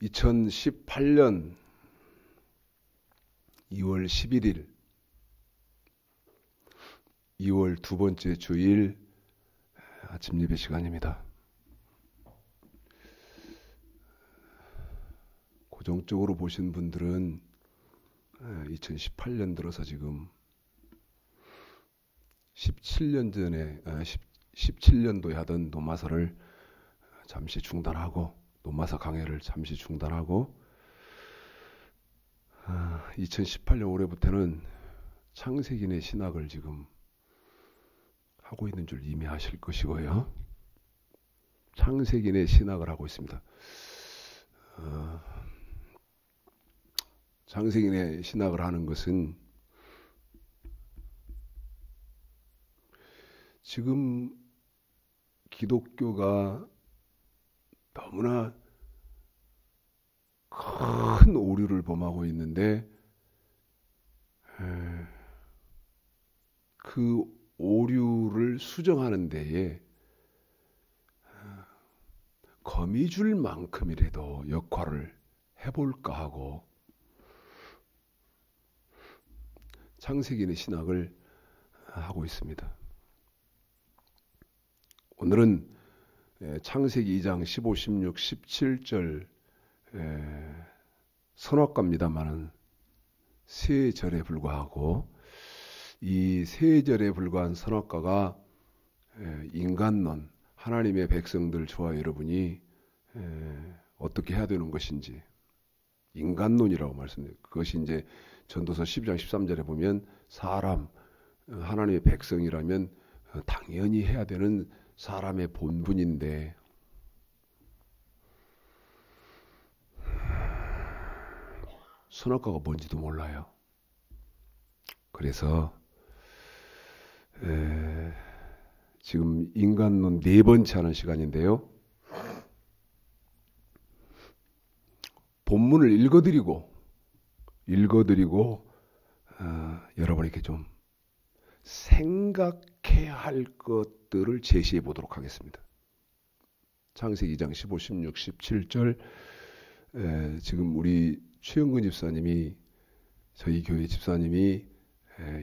2018년 2월 11일 2월 두 번째 주일 아침 예배 시간입니다. 고정적으로 보신 분들은 2018년 들어서 지금 17년 전에 17년도에 하던 노마사를 잠시 중단하고 노마사 강해를 잠시 중단하고 2018년 올해부터는 창세기의 신학을 지금 하고 있는 줄 이미 아실 것이고요. 창세기의 신학을 하고 있습니다. 창세기의 신학을 하는 것은 지금 기독교가 너무나 큰 오류를 범하고 있는데 그 오류를 수정하는 데에 거미줄만큼이라도 역할을 해볼까 하고 창세기의 신학을 하고 있습니다. 오늘은 창세기 2장 15, 16, 17절 선악과입니다만은 세 절에 불과하고 이 세 절에 불과한 선악과가 인간론, 하나님의 백성들 저와 여러분이 어떻게 해야 되는 것인지 인간론이라고 말씀드려요. 그것이 이제 전도서 12장 13절에 보면 사람, 하나님의 백성이라면 당연히 해야 되는 사람의 본분인데 선악과가 뭔지도 몰라요. 그래서 지금 인간론 네 번째 하는 시간인데요. 본문을 읽어드리고 여러분에게 좀 생각해야 할 것들을 제시해 보도록 하겠습니다. 창세기 2장 15, 16, 17절 지금 우리 최영근 집사님이 저희 교회 집사님이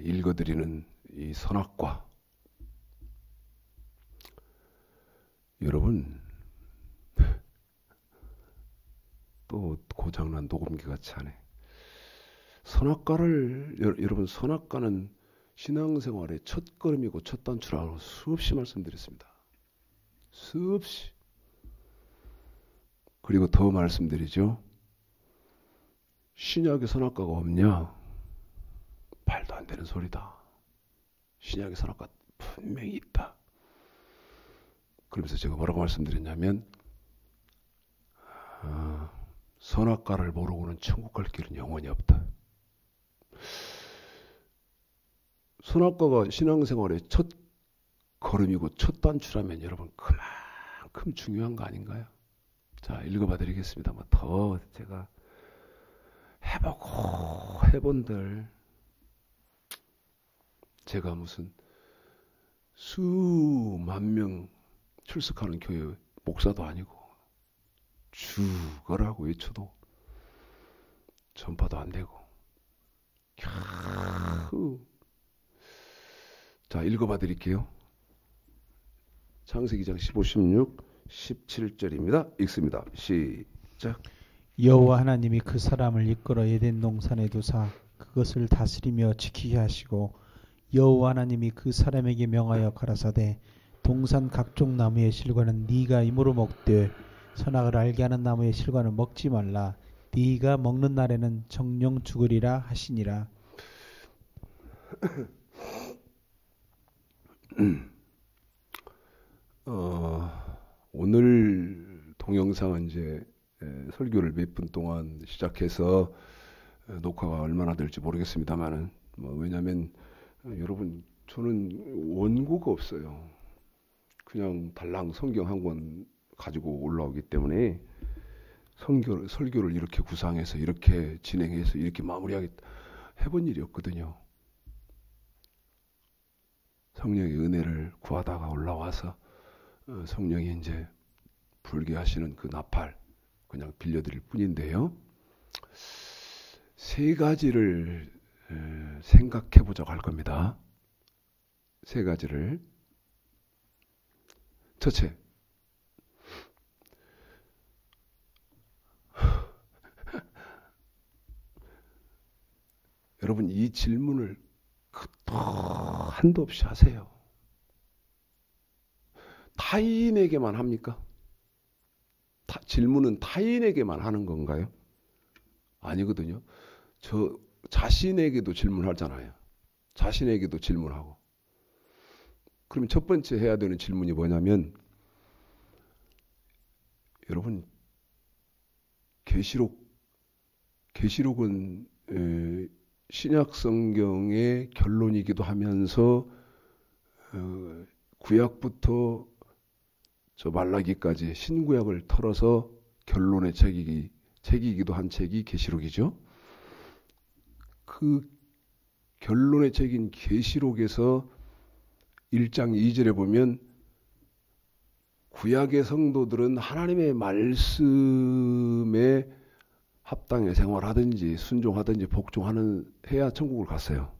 읽어드리는 이 선악과 여러분 또 고장난 녹음기 같이 하네. 선악과를 여러분 선악과는 신앙생활의 첫걸음이고 첫 단추라고 수없이 말씀드렸습니다. 수없이. 그리고 더 말씀드리죠. 신약에 선악과가 없냐? 말도 안 되는 소리다. 신약에 선악과 분명히 있다. 그러면서 제가 뭐라고 말씀드렸냐면 선악과를 모르고는 천국 갈 길은 영원히 없다. 선악과가 신앙생활의 첫 걸음이고 첫 단추라면 여러분 그만큼 중요한 거 아닌가요? 자, 읽어봐 드리겠습니다. 뭐 더 제가 해보고 해본들 제가 무슨 수만 명 출석하는 교회 목사도 아니고 죽어라고 외쳐도 전파도 안 되고 자, 읽어봐 드릴게요. 창세기 2장 15, 16, 17절입니다. 읽습니다. 시작. 여호와 하나님이 그 사람을 이끌어 에덴 동산에 두사 그것을 다스리며 지키게 하시고 여호와 하나님이 그 사람에게 명하여 가라사대 동산 각종 나무의 실과는 네가 임으로 먹되 선악을 알게 하는 나무의 실과는 먹지 말라. 네가 먹는 날에는 정령 죽으리라 하시니라. 오늘 동영상은 이제 설교를 몇 분 동안 시작해서 녹화가 얼마나 될지 모르겠습니다만은 왜냐하면 여러분 저는 원고가 없어요. 그냥 달랑 성경 한 권 가지고 올라오기 때문에 설교를 이렇게 구상해서 이렇게 진행해서 이렇게 마무리하겠다 해본 일이 없거든요. 성령의 은혜를 구하다가 올라와서 성령이 이제 불게 하시는 그 나팔 그냥 빌려드릴 뿐인데요. 세 가지를 생각해 보자고 할 겁니다. 세 가지를. 첫째, 여러분 이 질문을 한도 없이 하세요. 타인에게만 합니까? 질문은 타인에게만 하는 건가요? 아니거든요. 저 자신에게도 질문하잖아요. 자신에게도 질문하고. 그러면 첫 번째 해야 되는 질문이 뭐냐면, 여러분 계시록은 신약 성경의 결론이기도 하면서 구약부터 저 말라기까지 신구약을 털어서 결론의 책이기도 한 책이 계시록이죠. 그 결론의 책인 계시록에서 1장 2절에 보면 구약의 성도들은 하나님의 말씀에 합당해 생활하든지 순종하든지 복종하는 해야 천국을 갔어요.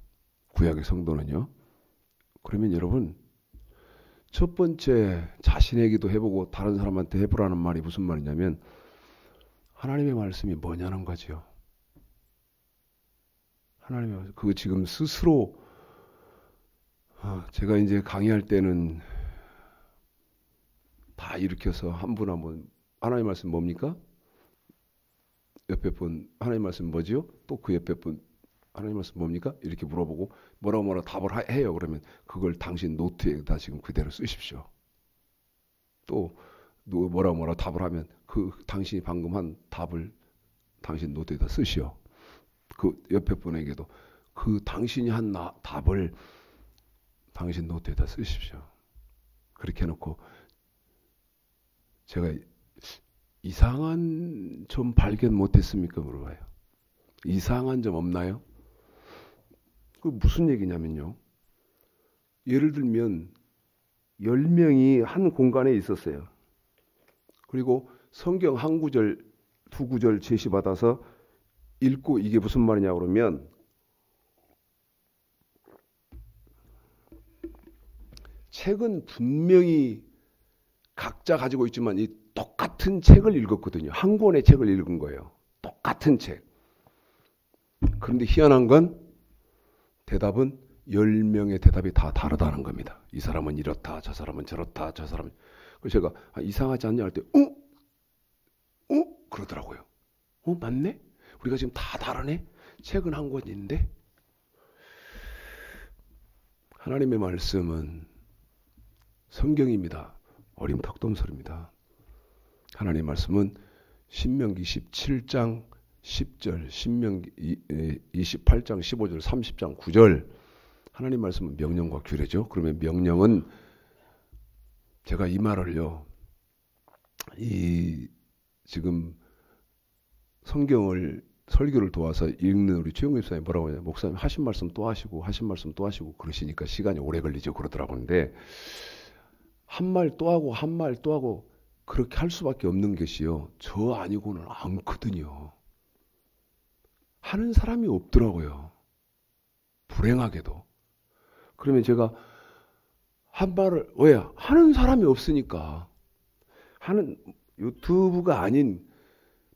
구약의 성도는요. 그러면 여러분 첫 번째 자신에게도 해보고 다른 사람한테 해보라는 말이 무슨 말이냐면 하나님의 말씀이 뭐냐는 거죠. 하나님의 말씀. 그거 지금 스스로 제가 이제 강의할 때는 다 일으켜서 한 분 한 분 하나님의 말씀 뭡니까? 옆에 분 하나님의 말씀 뭐지요? 또 그 옆에 분 하나님의 말씀 뭡니까? 이렇게 물어보고 뭐라고 답을 해요. 그러면 그걸 당신 노트에다 지금 그대로 쓰십시오. 또 뭐라고 답을 하면 그 당신이 방금 한 답을 당신 노트에다 쓰시오. 그 옆에 분에게도 그 당신이 한 답을 당신 노트에다 쓰십시오. 그렇게 해놓고 제가 이상한 점 발견 못했습니까? 물어봐요. 이상한 점 없나요? 그 무슨 얘기냐면요. 예를 들면 10명이 한 공간에 있었어요. 그리고 성경 한 구절, 두 구절 제시받아서 읽고 이게 무슨 말이냐 그러면 책은 분명히 각자 가지고 있지만 이 똑같은 책을 읽었거든요. 한 권의 책을 읽은 거예요. 똑같은 책. 그런데 희한한 건 대답은 10명의 대답이 다 다르다는 겁니다. 이 사람은 이렇다, 저 사람은 저렇다, 저 사람은. 그래서 제가 이상하지 않냐 할 때, 그러더라고요. 맞네? 우리가 지금 다 다르네? 책은 한 권인데? 하나님의 말씀은 성경입니다. 어림탁돈소리입니다. 하나님의 말씀은 신명기 17장 10절, 신명기 28장 15절, 30장 9절. 하나님 말씀은 명령과 규례죠. 그러면 명령은 제가 이 말을요. 지금 성경을 설교를 도와서 읽는 우리 최영일 목사님 뭐라고 하냐. 목사님 하신 말씀 또 하시고 하신 말씀 또 하시고 그러시니까 시간이 오래 걸리죠. 그러더라고요. 근데 한 말 또 하고 한 말 또 하고 그렇게 할 수밖에 없는 것이요. 저 아니고는 않거든요. 하는 사람이 없더라고요. 불행하게도. 그러면 제가 한 말을 왜 하는 사람이 없으니까 하는 유튜브가 아닌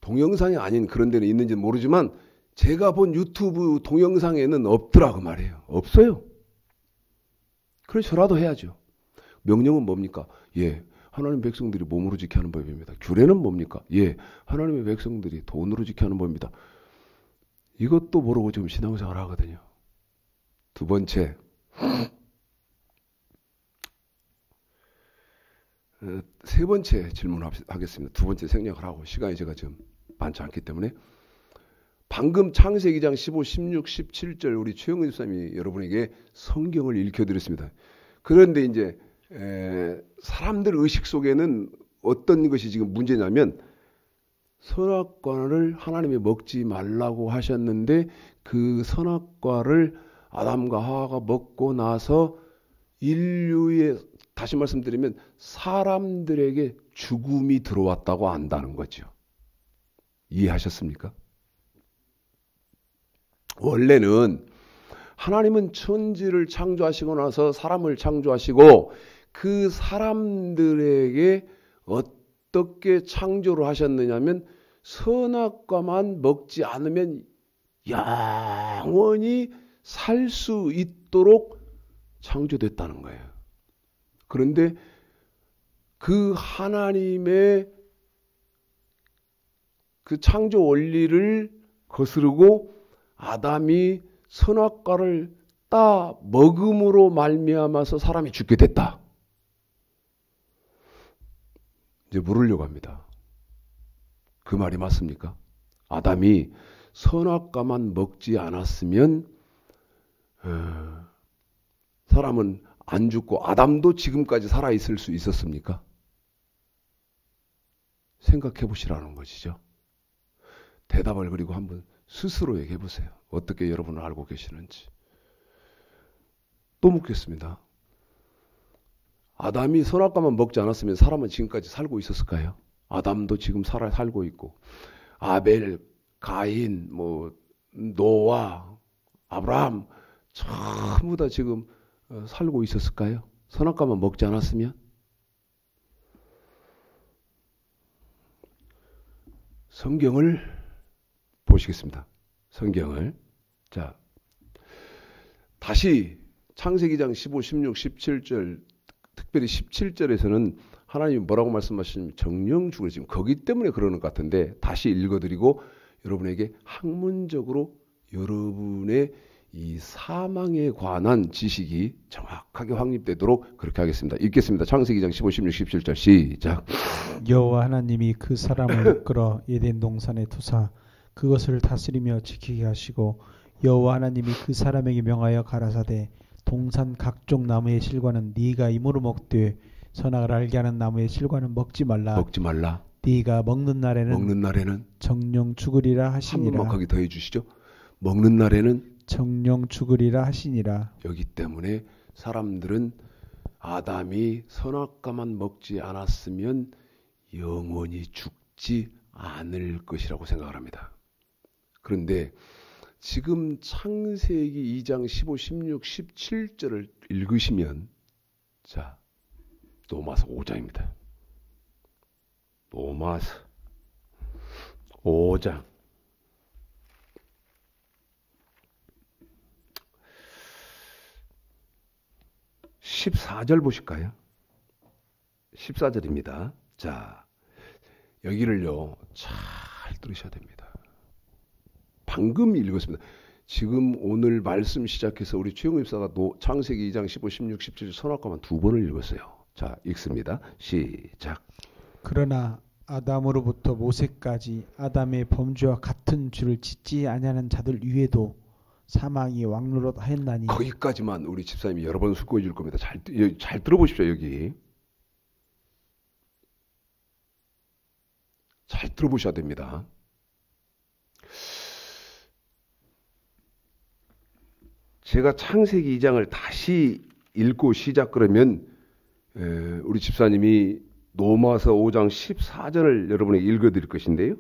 동영상이 아닌 그런 데는 있는지는 모르지만 제가 본 유튜브 동영상에는 없더라 그 말이에요. 없어요. 그래서 저라도 해야죠. 명령은 뭡니까? 예, 하나님 백성들이 몸으로 지켜야 하는 법입니다. 규례는 뭡니까? 예, 하나님의 백성들이 돈으로 지켜야 하는 법입니다. 이것도 모르고 지금 신앙생활을 하거든요. 두 번째, 세 번째 질문하겠습니다. 두 번째 생략을 하고 시간이 제가 지금 많지 않기 때문에 방금 창세기 2장 15, 16, 17절 우리 최영은 집사님이 여러분에게 성경을 읽혀드렸습니다. 그런데 이제 사람들 의식 속에는 어떤 것이 지금 문제냐면 선악과를 하나님이 먹지 말라고 하셨는데 그 선악과를 아담과 하와가 먹고 나서 인류의 다시 말씀드리면 사람들에게 죽음이 들어왔다고 안다는 거죠. 이해하셨습니까? 원래는 하나님은 천지를 창조하시고 나서 사람을 창조하시고 그 사람들에게 어떻게 창조를 하셨느냐면 선악과만 먹지 않으면 영원히 살 수 있도록 창조됐다는 거예요. 그런데 그 하나님의 그 창조 원리를 거스르고 아담이 선악과를 따 먹음으로 말미암아서 사람이 죽게 됐다. 이제 물으려고 합니다. 그 말이 맞습니까? 아담이 선악과만 먹지 않았으면 사람은 안 죽고 아담도 지금까지 살아있을 수 있었습니까? 생각해 보시라는 것이죠. 대답을 그리고 한번 스스로 얘기해 보세요. 어떻게 여러분은 알고 계시는지. 또 묻겠습니다. 아담이 선악과만 먹지 않았으면 사람은 지금까지 살고 있었을까요? 아담도 지금 살고 있고 아벨, 가인, 노아, 아브라함 전부 다 지금 살고 있었을까요? 선악과만 먹지 않았으면? 성경을 보시겠습니다. 성경을. 자, 다시 창세기장 15, 16, 17절, 특별히 17절에서는 하나님이 뭐라고 말씀하시냐면 정령 죽으라. 지금 거기 때문에 그러는 것 같은데 다시 읽어드리고 여러분에게 학문적으로 여러분의 이 사망에 관한 지식이 정확하게 확립되도록 그렇게 하겠습니다. 읽겠습니다. 창세기장 15, 16, 17절 시작. 여호와 하나님이 그 사람을 이끌어 에덴 동산에 두사 그것을 다스리며 지키게 하시고 여호와 하나님이 그 사람에게 명하여 가라사대 동산 각종 나무의 실과는 네가 임으로 먹되 선악을 알게 하는 나무의 실과는 먹지 말라. 네가 먹는 날에는 정령 죽으리라 하시니라. 한 번만 거기 더해 주시죠. 먹는 날에는 정령 죽으리라 하시니라. 여기 때문에 사람들은 아담이 선악과만 먹지 않았으면 영원히 죽지 않을 것이라고 생각을 합니다. 그런데 지금 창세기 2장 15, 16, 17절을 읽으시면 자, 노마서 5장입니다. 노마서 5장 14절 보실까요? 14절입니다. 자, 여기를요 잘 들으셔야 됩니다. 방금 읽었습니다. 지금 오늘 말씀 시작해서 우리 최영우 입사가 창세기 2장 15, 16, 17절 선악과만 2번을 읽었어요. 자, 읽습니다. 시작. 그러나 아담으로부터 모세까지 아담의 범죄와 같은 죄를 짓지 아니하는 자들 위에도 사망이 왕노릇 하였나니. 거기까지만 우리 집사님이 여러 번 숙고해 줄 겁니다. 잘 들어보십시오. 여기 잘 들어보셔야 됩니다. 제가 창세기 2장을 다시 읽고 시작 그러면 우리 집사님이 노마서 5장 14절을 여러분에게 읽어드릴 것인데요.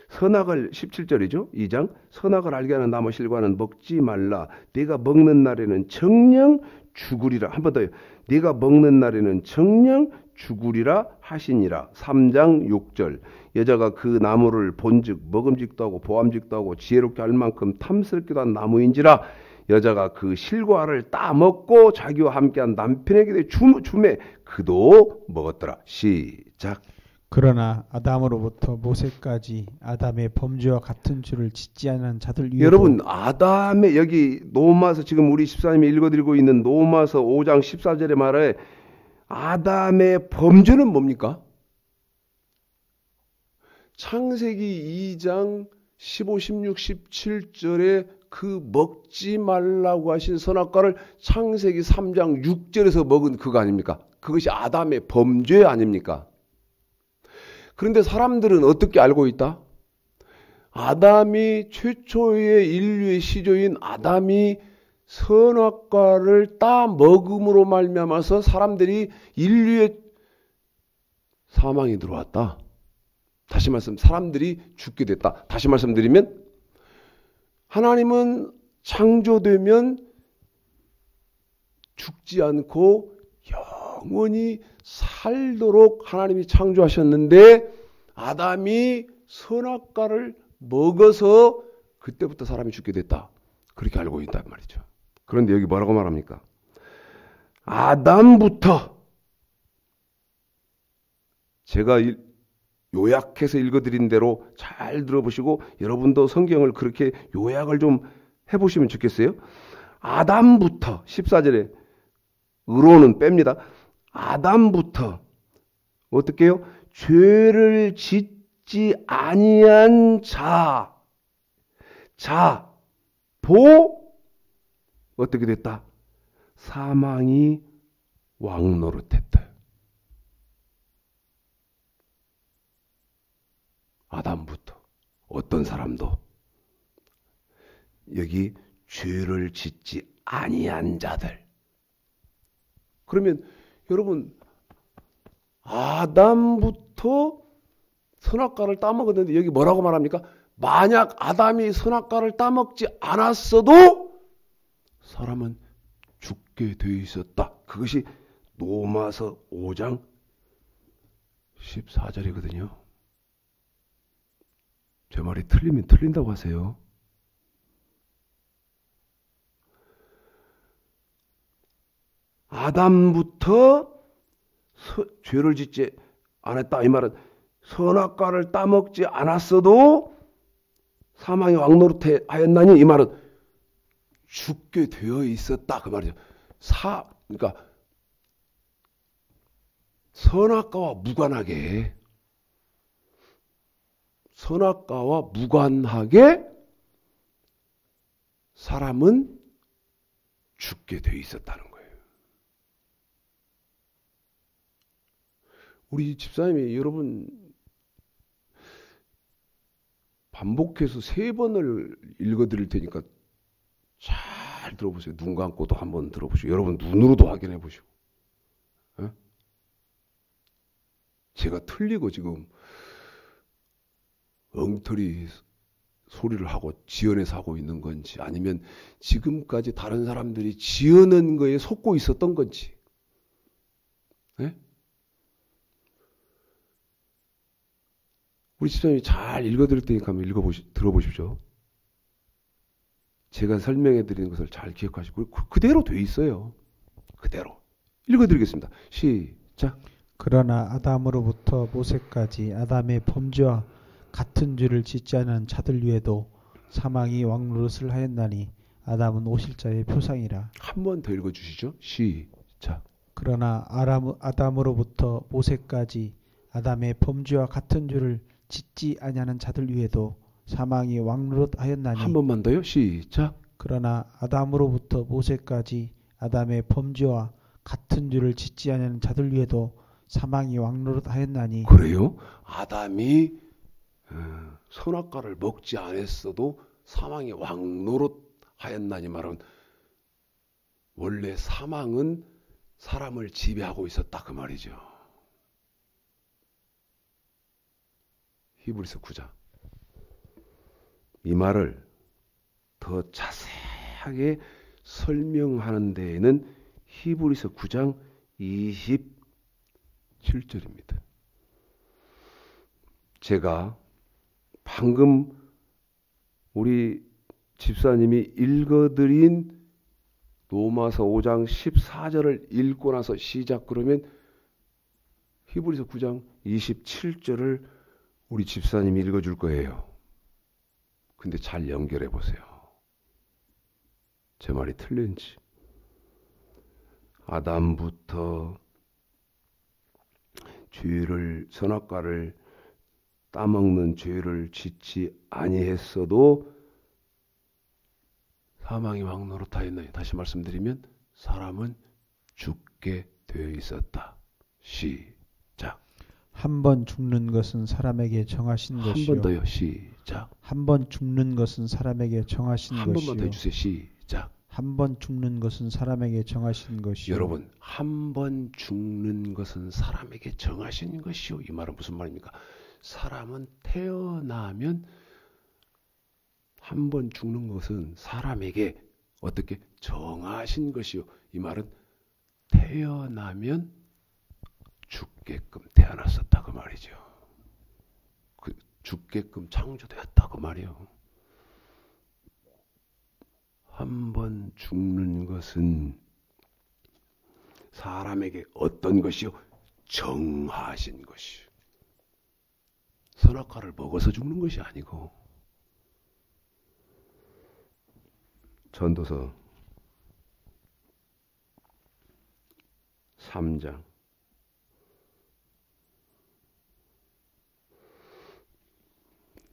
선악을 17절이죠. 2장 선악을 알게 하는 나무 실과는 먹지 말라. 네가 먹는 날에는 정녕 죽으리라. 한 번 더요. 네가 먹는 날에는 정녕 죽으리라 하시니라. 3장 6절 여자가 그 나무를 본즉 먹음직도 하고 보암직도 하고 지혜롭게 할 만큼 탐스럽기도 한 나무인지라. 여자가 그 실과를 따먹고 자기와 함께한 남편에게 주매 그도 먹었더라. 시작. 그러나 아담으로부터 모세까지 아담의 범죄와 같은 죄를 짓지 않은 자들 위에. 여러분 아담의 여기 노마서 지금 우리 집사님이 읽어드리고 있는 노마서 5장 14절의 말에 아담의 범죄는 뭡니까? 창세기 2장 15, 16, 17절에 그 먹지 말라고 하신 선악과를 창세기 3장 6절에서 먹은 그거 아닙니까? 그것이 아담의 범죄 아닙니까? 그런데 사람들은 어떻게 알고 있다? 아담이 최초의 인류의 시조인 아담이 선악과를 따 먹음으로 말미암아서 사람들이 인류의 사망이 들어왔다. 다시 말씀, 사람들이 죽게 됐다. 다시 말씀드리면 하나님은 창조되면 죽지 않고 영원히 살도록 하나님이 창조하셨는데 아담이 선악과를 먹어서 그때부터 사람이 죽게 됐다. 그렇게 알고 있단 말이죠. 그런데 여기 뭐라고 말합니까? 아담부터, 제가 요약해서 읽어드린 대로 잘 들어보시고 여러분도 성경을 그렇게 요약을 좀 해보시면 좋겠어요. 아담부터 14절에 의로는 뺍니다. 아담부터 어떻게 해요? 죄를 짓지 아니한 보 어떻게 됐다? 사망이 왕노릇했다. 아담부터 어떤 사람도 여기 죄를 짓지 아니한 자들. 그러면 여러분 아담부터 선악과를 따먹었는데 여기 뭐라고 말합니까? 만약 아담이 선악과를 따먹지 않았어도 사람은 죽게 되어 있었다. 그것이 로마서 5장 14절이거든요. 제 말이 틀리면 틀린다고 하세요. 아담부터 죄를 짓지 않았다. 이 말은 선악과를 따먹지 않았어도 사망이 왕노릇하였나니 이 말은 죽게 되어 있었다. 그 말이죠. 그러니까 선악과와 무관하게 사람은 죽게 되어 있었다는 거예요. 우리 집사님이 여러분 반복해서 3번을 읽어드릴 테니까 잘 들어보세요. 눈 감고도 한번 들어보시고 여러분 눈으로도 확인해 보시고. 에? 제가 틀리고 지금 엉터리 소리를 하고 지어내서 하고 있는 건지 아니면 지금까지 다른 사람들이 지어낸 거에 속고 있었던 건지. 에? 우리 집사님이 잘 읽어드릴 테니까 한번 들어보십시오. 제가 설명해 드리는 것을 잘 기억하시고 그대로 돼 있어요. 그대로. 읽어드리겠습니다. 시작. 그러나 아담으로부터 모세까지 아담의 범죄와 같은 죄를 짓지 않은 자들 위에도 사망이 왕노릇을 하였나니 아담은 오실자의 표상이라. 한 번 더 읽어주시죠. 시작. 그러나 아담으로부터 모세까지 아담의 범죄와 같은 죄를 짓지 아니하는 자들 위에도 사망이 왕노릇하였나니. 한 번만 더요. 시작. 그러나 아담으로부터 모세까지 아담의 범죄와 같은 죄를 짓지 아니하는 자들 위에도 사망이 왕노릇하였나니. 그래요? 아담이 선악과를 먹지 않았어도 사망이 왕노릇하였나니 말은 원래 사망은 사람을 지배하고 있었다 그 말이죠. 히브리서 9장. 이 말을 더 자세하게 설명하는 데에는 히브리서 9장 27절입니다. 제가 방금 우리 집사님이 읽어드린 로마서 5장 14절을 읽고 나서 시작 그러면 히브리서 9장 27절을 우리 집사님이 읽어줄 거예요. 근데 잘 연결해 보세요. 제 말이 틀린지. 아담부터 선악과를 따먹는 죄를 짓지 아니했어도 사망이 왕노릇하였나니. 다시 말씀드리면 사람은 죽게 되어 있었다. 시작. 한 번 죽는 것은 사람에게 정하신 것이요. 한 번 더요. 시작. 한 번 죽는 것은 사람에게 정하신 한 것이요. 번만 더 해주세요. 시작. 한 번 죽는 것은 사람에게 정하신 것이요. 여러분, 한 번 죽는 것은 사람에게 정하신 것이요. 이 말은 무슨 말입니까? 사람은 태어나면 한 번 죽는 것은 사람에게 어떻게 정하신 것이요. 이 말은 태어나면 죽게끔 태어났었다 그 말이죠. 죽게끔 창조되었다 그 말이요. 한 번 죽는 것은 사람에게 어떤 것이요? 정하신 것이요. 선악과를 먹어서 죽는 것이 아니고. 전도서 3장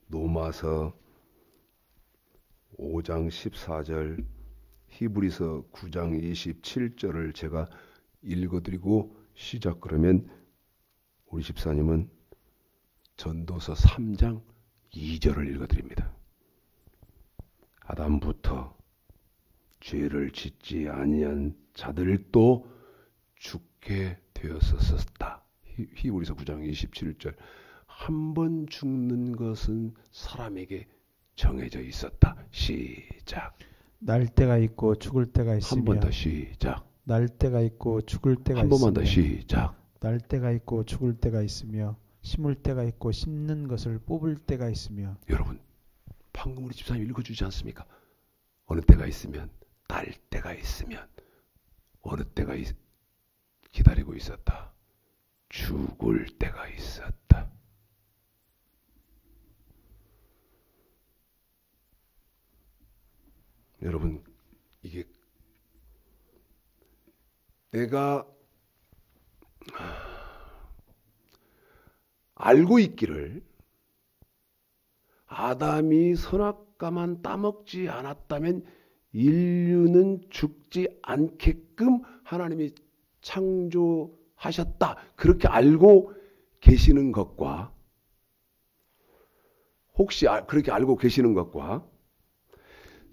로마서 5장 14절 히브리서 9장 27절을 제가 읽어드리고 시작. 그러면 우리 집사님은 전도서 3장 2절을 읽어드립니다. 아담부터 죄를 짓지 아니한 자들도 죽게 되었었다. 히브리서 9장 27절. 한 번 죽는 것은 사람에게 정해져 있었다. 시작. 날 때가 있고 죽을 때가 있으며. 한 번 더 시작. 날 때가 있고 죽을 때가 있으며. 한 번만 더 시작. 날 때가 있고 죽을 때가 있으며 심을 때가 있고 심는 것을 뽑을 때가 있으며. 여러분, 방금 우리 집사님 읽어주지 않습니까? 어느 때가 있으면, 딸 때가 있으면, 어느 때가 기다리고 있었다. 죽을 때가 있었다. 여러분, 이게 내가 알고 있기를 아담이 선악과만 따먹지 않았다면 인류는 죽지 않게끔 하나님이 창조하셨다. 그렇게 알고 계시는 것과 혹시 그렇게 알고 계시는 것과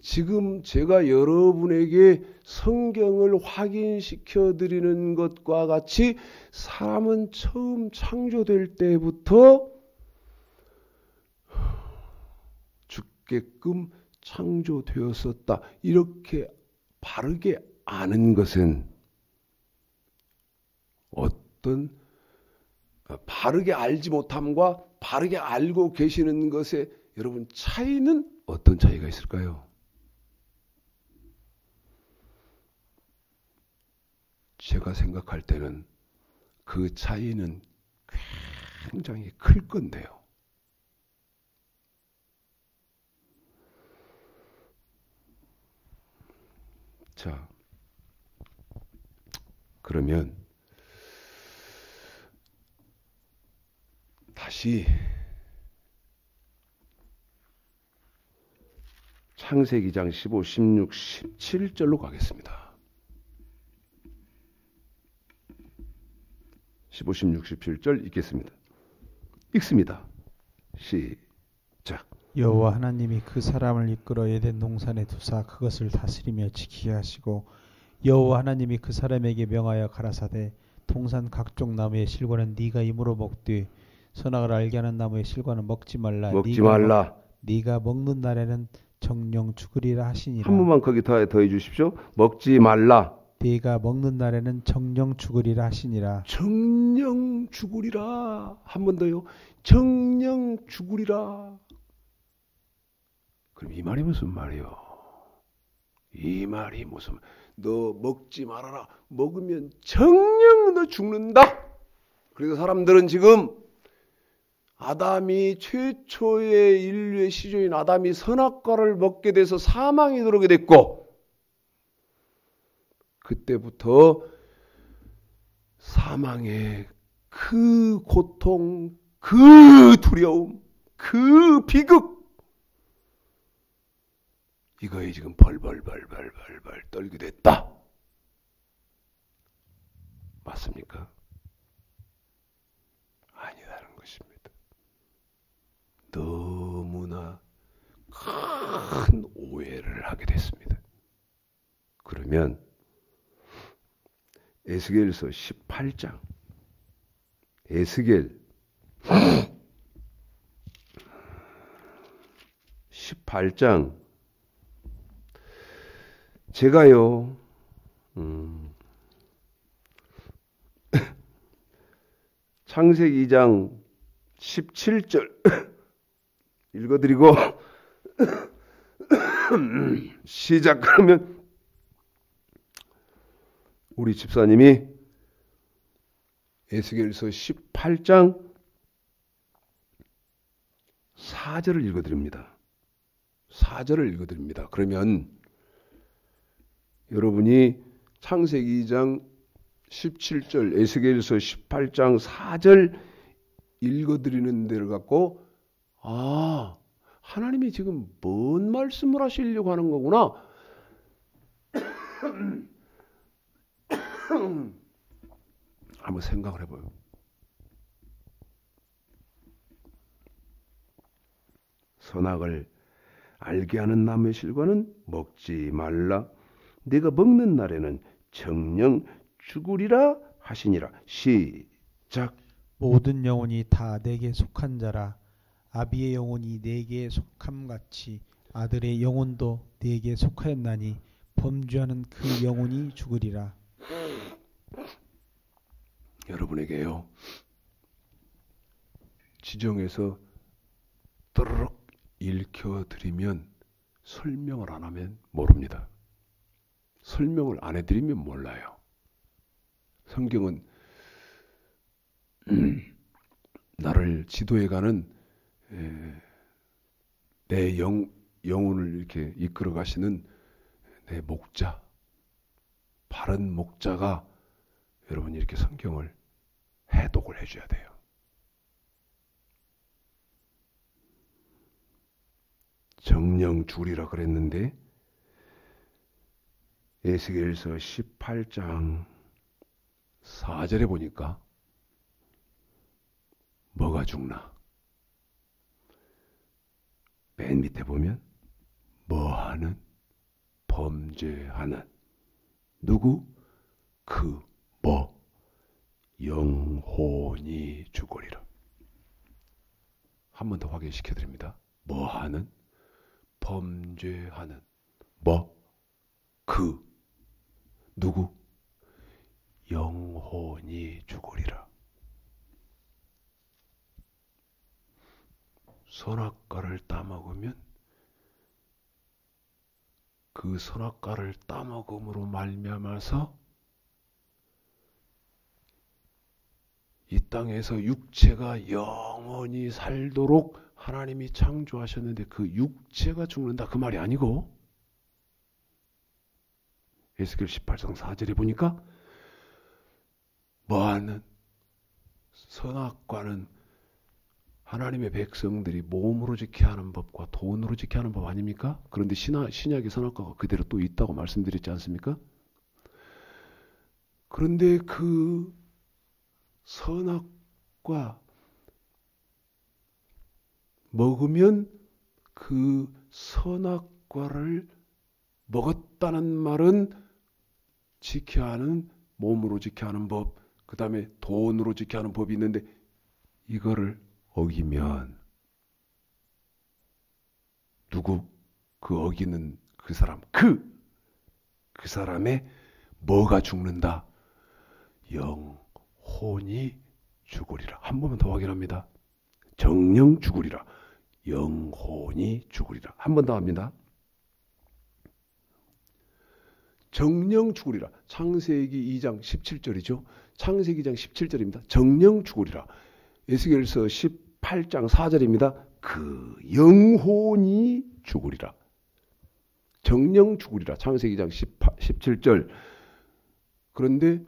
지금 제가 여러분에게 성경을 확인시켜 드리는 것과 같이 사람은 처음 창조될 때부터 죽게끔 창조되었었다. 이렇게 바르게 아는 것은 어떤 바르게 알지 못함과 바르게 알고 계시는 것에 여러분 차이는 어떤 차이가 있을까요? 제가 생각할 때는 그 차이는 굉장히 클 건데요. 자, 그러면 다시 창세기 장 15, 16, 17절로 가겠습니다. 15, 16, 17절 읽겠습니다. 읽습니다. 시작. 여호와 하나님이 그 사람을 이끌어 에덴 동산에 두사 그것을 다스리며 지키게 하시고 여호와 하나님이 그 사람에게 명하여 가라사대 동산 각종 나무의 실과는 네가 입으로 먹되 선악을 알게 하는 나무의 실과는 먹지 말라. 먹지 말라. 네가 먹는 날에는 정령 죽으리라 하시니라. 한 번만 거기 더해 주십시오. 먹지 말라. 네가 먹는 날에는 정령 죽으리라 하시니라. 정령 죽으리라. 한 번 더요. 정령 죽으리라. 그럼 이 말이 무슨 말이요? 이 말이 무슨 말? 너 먹지 말아라. 먹으면 정령 너 죽는다. 그래서 사람들은 지금 아담이 최초의 인류의 시조인 아담이 선악과를 먹게 돼서 사망에 들어오게 됐고 그때부터 사망의 그 고통, 그 두려움, 그 비극 이거에 지금 벌벌 떨게 됐다. 맞습니까? 아니라는 것입니다. 너무나 큰 오해를 하게 됐습니다. 그러면 에스겔서 18장 에스겔 18장. 제가요, 창세기 2장 17절 읽어드리고 시작하면 우리 집사님이 에스겔서 18장 4절을 읽어드립니다. 4절을 읽어드립니다. 그러면 여러분이 창세기 2장 17절, 에스겔서 18장 4절 읽어드리는 데를 갖고 하나님이 지금 뭔 말씀을 하시려고 하는 거구나. 한번 생각을 해봐요. 선악을 알게 하는 나무의 실과는 먹지 말라. 네가 먹는 날에는 정령 죽으리라 하시니라. 시작. 모든 영혼이 다 내게 속한 자라. 아비의 영혼이 내게 속함같이 아들의 영혼도 내게 속하였나니 범죄하는 그 영혼이 죽으리라. 여러분에게요, 지정해서 떠르륵 읽혀드리면 설명을 안 하면 모릅니다. 설명을 안 해드리면 몰라요. 성경은 나를 지도해가는 내 영혼을 이렇게 이끌어 가시는 내 목자, 바른 목자가 여러분이 이렇게 성경을 해독을 해줘야 돼요. 정령 죽으리라 그랬는데 에스겔서 18장 4절에 보니까 뭐가 죽나? 맨 밑에 보면 뭐하는? 범죄하는. 누구? 그 영혼이 죽으리라. 한 번 더 확인시켜 드립니다. 뭐하는? 범죄하는. 그 누구? 영혼이 죽으리라. 선악과를 따먹으면 그 선악과를 따먹음으로 말미암아서 이 땅에서 육체가 영원히 살도록 하나님이 창조하셨는데 그 육체가 죽는다 그 말이 아니고, 에스겔 18장 4절에 보니까 뭐하는? 선악과는 하나님의 백성들이 몸으로 지켜야 하는 법과 돈으로 지켜야 하는 법 아닙니까? 그런데 신약의 선악과가 그대로 또 있다고 말씀드렸지 않습니까? 그런데 그 선악과 먹으면 그 선악과를 먹었다는 말은 지켜야 하는, 몸으로 지켜야 하는 법, 그 다음에 돈으로 지켜야 하는 법이 있는데 이거를 어기면 누구? 그 어기는 그 사람, 그 사람의 뭐가 죽는다? 영혼이 죽으리라. 한 번만 더 확인합니다. 정령 죽으리라. 영혼이 죽으리라. 한 번 더 합니다. 정령 죽으리라. 창세기 2장 17절이죠. 창세기 2장 17절입니다. 정령 죽으리라. 에스겔서 18장 4절입니다. 그 영혼이 죽으리라. 정령 죽으리라. 창세기 2장 17절. 그런데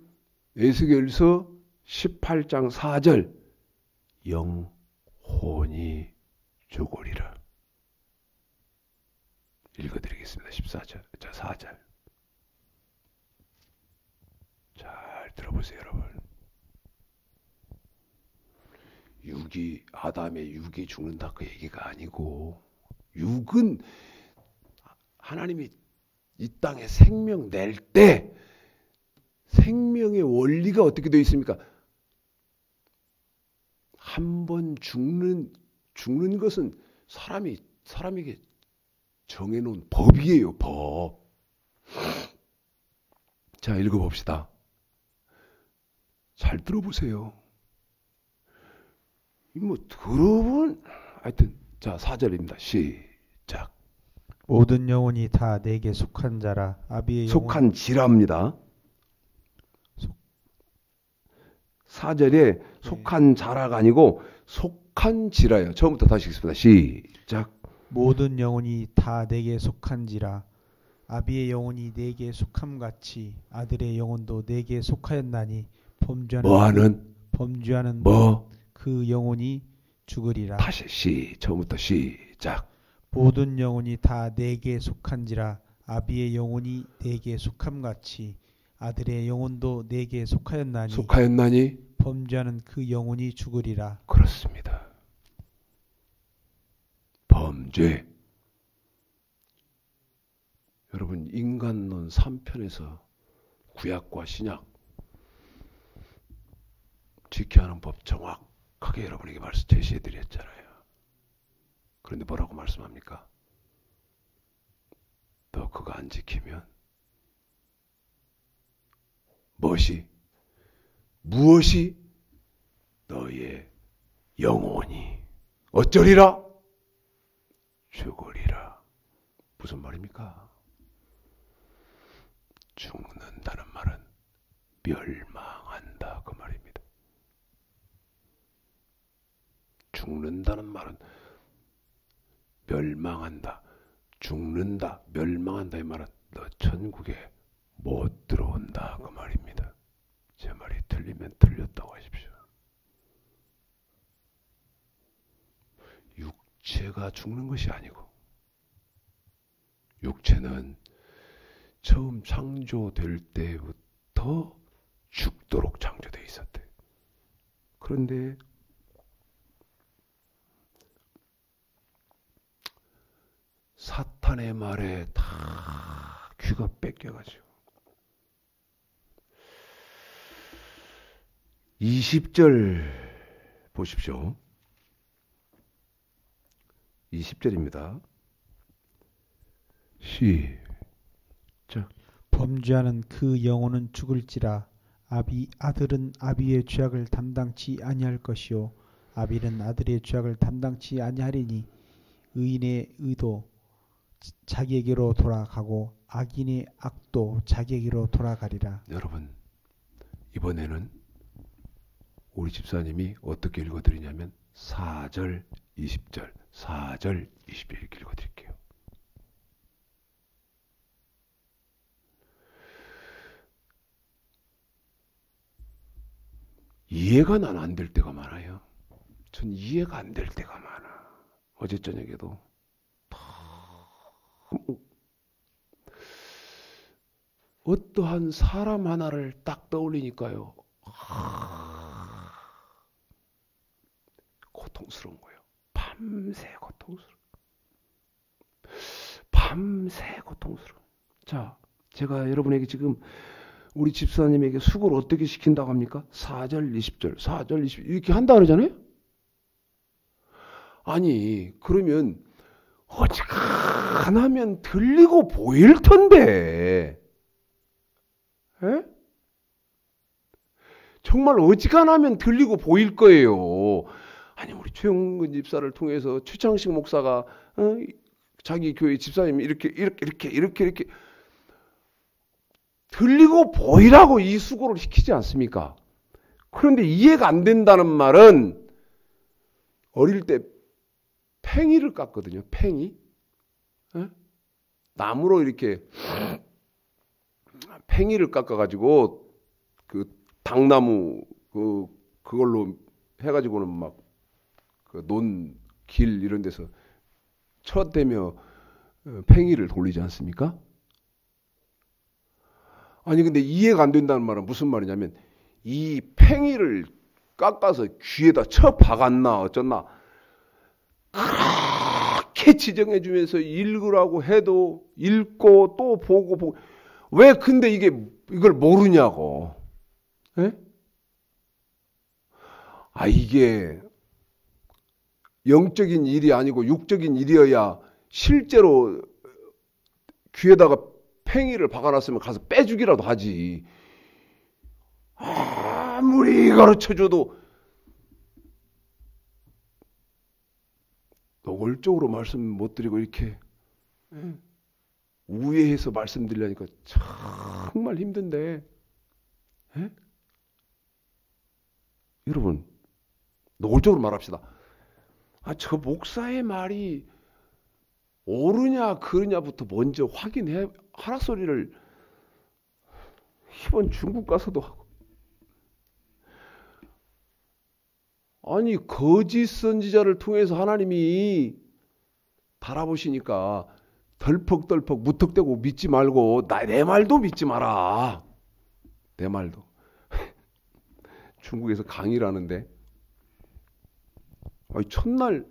에스겔서 18장 4절. 영혼이 죽으리라. 읽어드리겠습니다. 14절. 자, 4절. 잘 들어보세요, 여러분. 아담의 육이 죽는다 그 얘기가 아니고, 육은 하나님이 이 땅에 생명 낼 때 생명의 원리가 어떻게 되어 있습니까? 한 번 죽는 것은 사람에게 정해놓은 법이에요, 법. 자, 읽어봅시다. 잘 들어보세요. 뭐 들어본 하여튼 자 4절입니다. 시작. 모든 영혼이 다 내게 속한 자라. 아비의 속한 지랍니다. 4절에 속한 자라가 아니고 속한 지라예요. 처음부터 다시 읽습니다. 시작. 모든 영혼이 다 내게 속한지라. 아비의 영혼이 내게 속함같이 아들의 영혼도 내게 속하였나니 범죄하는 그 영혼이 죽으리라. 다시 처음부터 시작. 모든 영혼이 다 내게 속한지라. 아비의 영혼이 내게 속함같이 아들의 영혼도 내게 속하였나니 범죄하는 그 영혼이 죽으리라. 그렇습니다. 범죄. 여러분 인간론 3편에서 구약과 신약 지켜야 하는 법 정확하게 여러분에게 말씀 제시해 드렸잖아요. 그런데 뭐라고 말씀합니까? 너 그거 안 지키면 무엇이 너의 영혼이 어쩌리라? 죽으리라. 무슨 말입니까? 죽는다는 말은 멸망한다 그 말입니다. 죽는다는 말은 멸망한다, 죽는다, 멸망한다 이 말은 너 천국에 못 들어온다 그 말입니다. 제 말이 틀리면 틀렸다고 하십시오. 육체가 죽는 것이 아니고 육체는 처음 창조될 때부터 죽도록 창조되어 있었대. 그런데 사탄의 말에 다 귀가 뺏겨가지고 20절 보십시오. 20절입니다. 시작. 범죄하는 그 영혼은 죽을지라. 아들은 아비의 죄악을 담당치 아니할 것이요 아비는 아들의 죄악을 담당치 아니하리니 의인의 의도 자기에게로 돌아가고 악인의 악도 자기에게로 돌아가리라. 여러분 이번에는 우리 집사님이 어떻게 읽어드리냐면 4절 20절 4절 20절 이렇게 읽어드릴게요. 이해가 난 안 될 때가 많아요. 전 이해가 안 될 때가 많아. 어제 저녁에도 어떠한 사람 하나를 딱 떠올리니까요. 고통스러운 거예요. 밤새 고통스러워. 자, 제가 여러분에게 지금 우리 집사님에게 수고를 어떻게 시킨다고 합니까? 4절 20절 4절 20절 이렇게 한다 그러잖아요. 아니 그러면 어지간하면 들리고 보일 텐데 에? 정말 어지간하면 들리고 보일 거예요. 아니 우리 최영근 집사를 통해서 최창식 목사가 자기 교회 집사님 이렇게 들리고 보이라고 이 수고를 시키지 않습니까? 그런데 이해가 안 된다는 말은 어릴 때 팽이를 깠거든요. 팽이. 나무로 이렇게 팽이를 깎아가지고 그 당나무 그걸로 해가지고는 막 그 논 길 이런 데서 쳐대며 팽이를 돌리지 않습니까? 아니 근데 이해가 안 된다는 말은 무슨 말이냐면 이 팽이를 깎아서 귀에다 쳐 박았나 어쩌나 그렇게 지정해 주면서 읽으라고 해도 읽고 또 보고 왜 근데 이걸 모르냐고. 에? 아 이게 영적인 일이 아니고 육적인 일이어야 실제로 귀에다가 팽이를 박아놨으면 가서 빼주기라도 하지. 아무리 가르쳐줘도 노골적으로 말씀 못 드리고 이렇게 우회해서 말씀드리려니까 정말 힘든데, 여러분 노골적으로 말합시다. 저 목사의 말이 옳으냐 그르냐부터 먼저 확인해 하라 소리를 이번 중국 가서도 하고. 아니 거짓 선지자를 통해서 하나님이 달아보시니까 덜컥덜컥 무턱대고 믿지 말고 내 말도 믿지 마라. 내 말도. 중국에서 강의를 하는데 첫날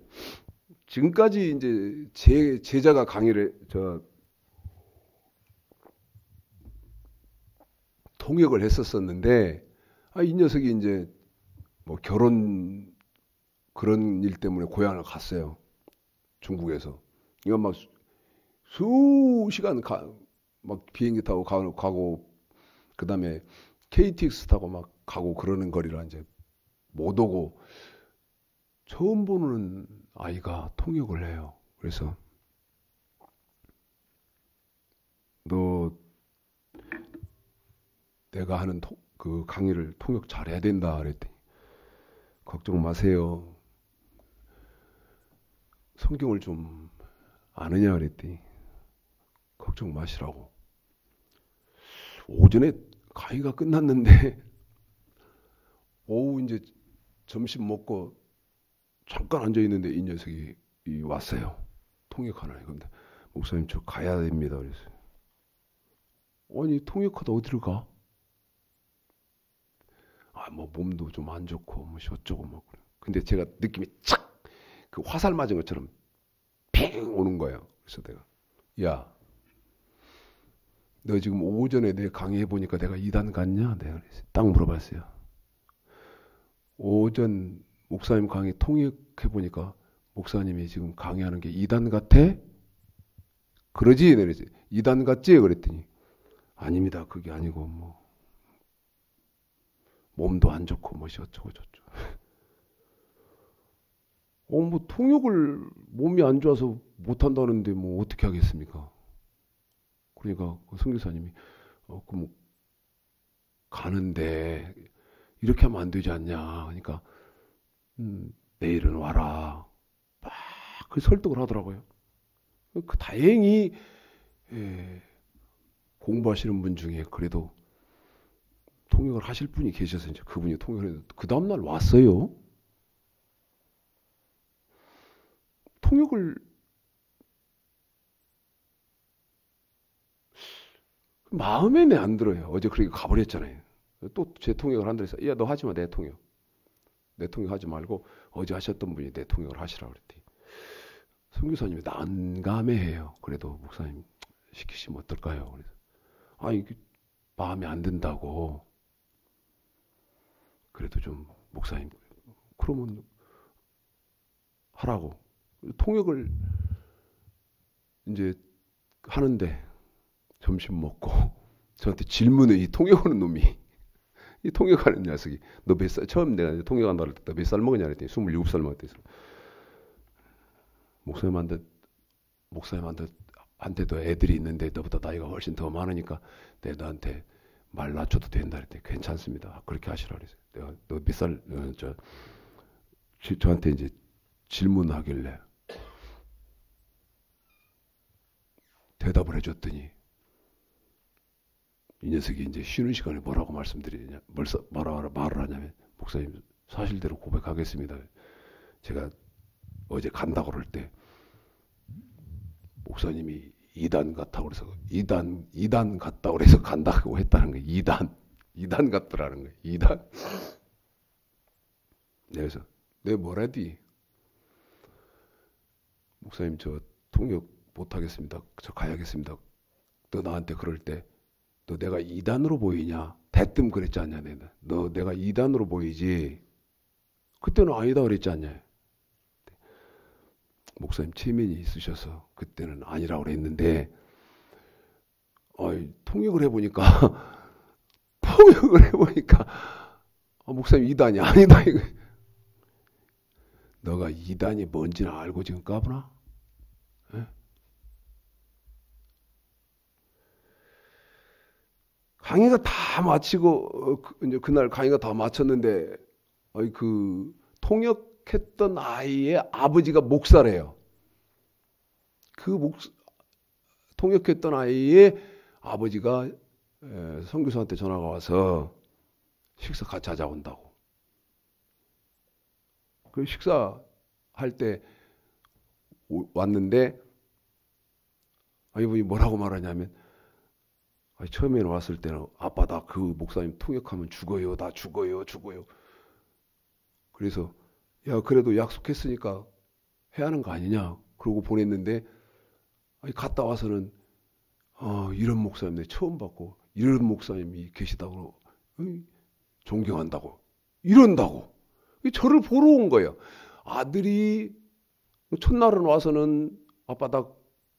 지금까지 이제 제 제자가 강의를 통역을 했었었는데 이 녀석이 이제 뭐 결혼 그런 일 때문에 고향을 갔어요. 중국에서. 이건 막 수시간 막 비행기 타고 가고 그다음에 KTX 타고 막 가고 그러는 거리라 이제 못 오고 처음 보는 아이가 통역을 해요. 그래서 너 내가 하는 그 강의를 통역 잘해야 된다 그랬더니 걱정 마세요. 성경을 좀 아느냐 그랬더니 걱정 마시라고. 오전에 강의가 끝났는데 오후 이제 점심 먹고 잠깐 앉아 있는데 이 녀석이 왔어요. 통역하나요? 근데 목사님 저 가야 됩니다. 그랬어요. 아니 통역하다 어디를 가? 뭐 몸도 좀 안 좋고 뭐 어쩌고 뭐. 근데 제가 느낌이 착 그 화살 맞은 것처럼 팽 오는 거예요. 그래서 내가 야, 너 지금 오전에 내 강의해 보니까 내가 이단 같냐? 내가 딱 물어봤어요. 오전 목사님 강의 통역해 보니까 목사님이 지금 강의하는 게 이단 같아? 그러지? 내랬지. 이단 같지? 그랬더니 아닙니다. 그게 아니고 뭐 몸도 안 좋고 뭐 어쩌고 저쩌고. 뭐 통역을 몸이 안 좋아서 못 한다는데 뭐 어떻게 하겠습니까? 그러니까 그 선교사님이 그럼 가는데 이렇게 하면 안 되지 않냐. 그러니까 내일은 와라. 막 그 설득을 하더라고요. 다행히 공부하시는 분 중에 그래도 통역을 하실 분이 계셔서 이제 그분이 통역을 했는데 그 다음날 왔어요. 통역을 마음에 안 들어요. 어제 그렇게 가버렸잖아요. 또 제 통역을 한다 해서 야, 너 하지 마. 내 통역 하지 말고 어제 하셨던 분이 내 통역을 하시라 그랬더니 선교사님이 난감해해요. 그래도 목사님 시키시면 어떨까요? 그래서 이게 마음에 안 든다고. 그래도 좀 목사님 그러면 하라고. 통역을 이제 하는데 점심 먹고 저한테 질문을 이 통역하는 놈이 이 통역하는 녀석이 너 몇 살 처음 내가 통역한다 할 때 너 몇 살 먹었냐 그랬더니 27살 먹었대. 목사님한테도 애들이 있는데 너보다 나이가 훨씬 더 많으니까 내가 너한테 말 낮춰도 된다 그랬더니 괜찮습니다. 그렇게 하시라 그랬어요. 내가 너 몇 살 저한테 이제 질문하길래 대답을 해줬더니 이 녀석이 이제 쉬는 시간에 뭐라고 말씀드리냐, 말을 하냐면 목사님 사실대로 고백하겠습니다. 제가 어제 간다고 그럴 때 목사님이 이단 같다고 그래서 이단 같다고 그래서 간다고 했다는 거예요. 이단 같더라는 거예요. 이단. 그래서 내가 뭐라디 목사님 저 통역 못하겠습니다. 저 가야겠습니다. 너 나한테 그럴 때 너 내가 이단으로 보이냐? 대뜸 그랬지 않냐? 너 내가 이단으로 보이지? 그때는 아니다 그랬지 않냐? 목사님 체면이 있으셔서 그때는 아니라고 그랬는데 통역을 해보니까 통역을 해보니까 목사님 이단이 아니다 이거. 너가 이단이 뭔지는 알고 지금 까부나? 예? 강의가 다 마치고 이제 그날 강의가 다 마쳤는데 그 통역했던 아이의 아버지가 목사래요. 통역했던 아이의 아버지가 선교사한테 전화가 와서 식사 같이 하자 온다고. 그 식사할 때 왔는데 이분이 뭐라고 말하냐면 처음에는 왔을 때는 아빠 나 그 목사님 통역하면 죽어요. 나 죽어요. 그래서 야 그래도 약속했으니까 해야 하는 거 아니냐. 그러고 보냈는데 갔다 와서는 이런 목사님 내 처음 봤고 이런 목사님이 계시다고 존경한다고 이런다고 저를 보러 온 거예요. 아들이 첫날은 와서는 아빠 나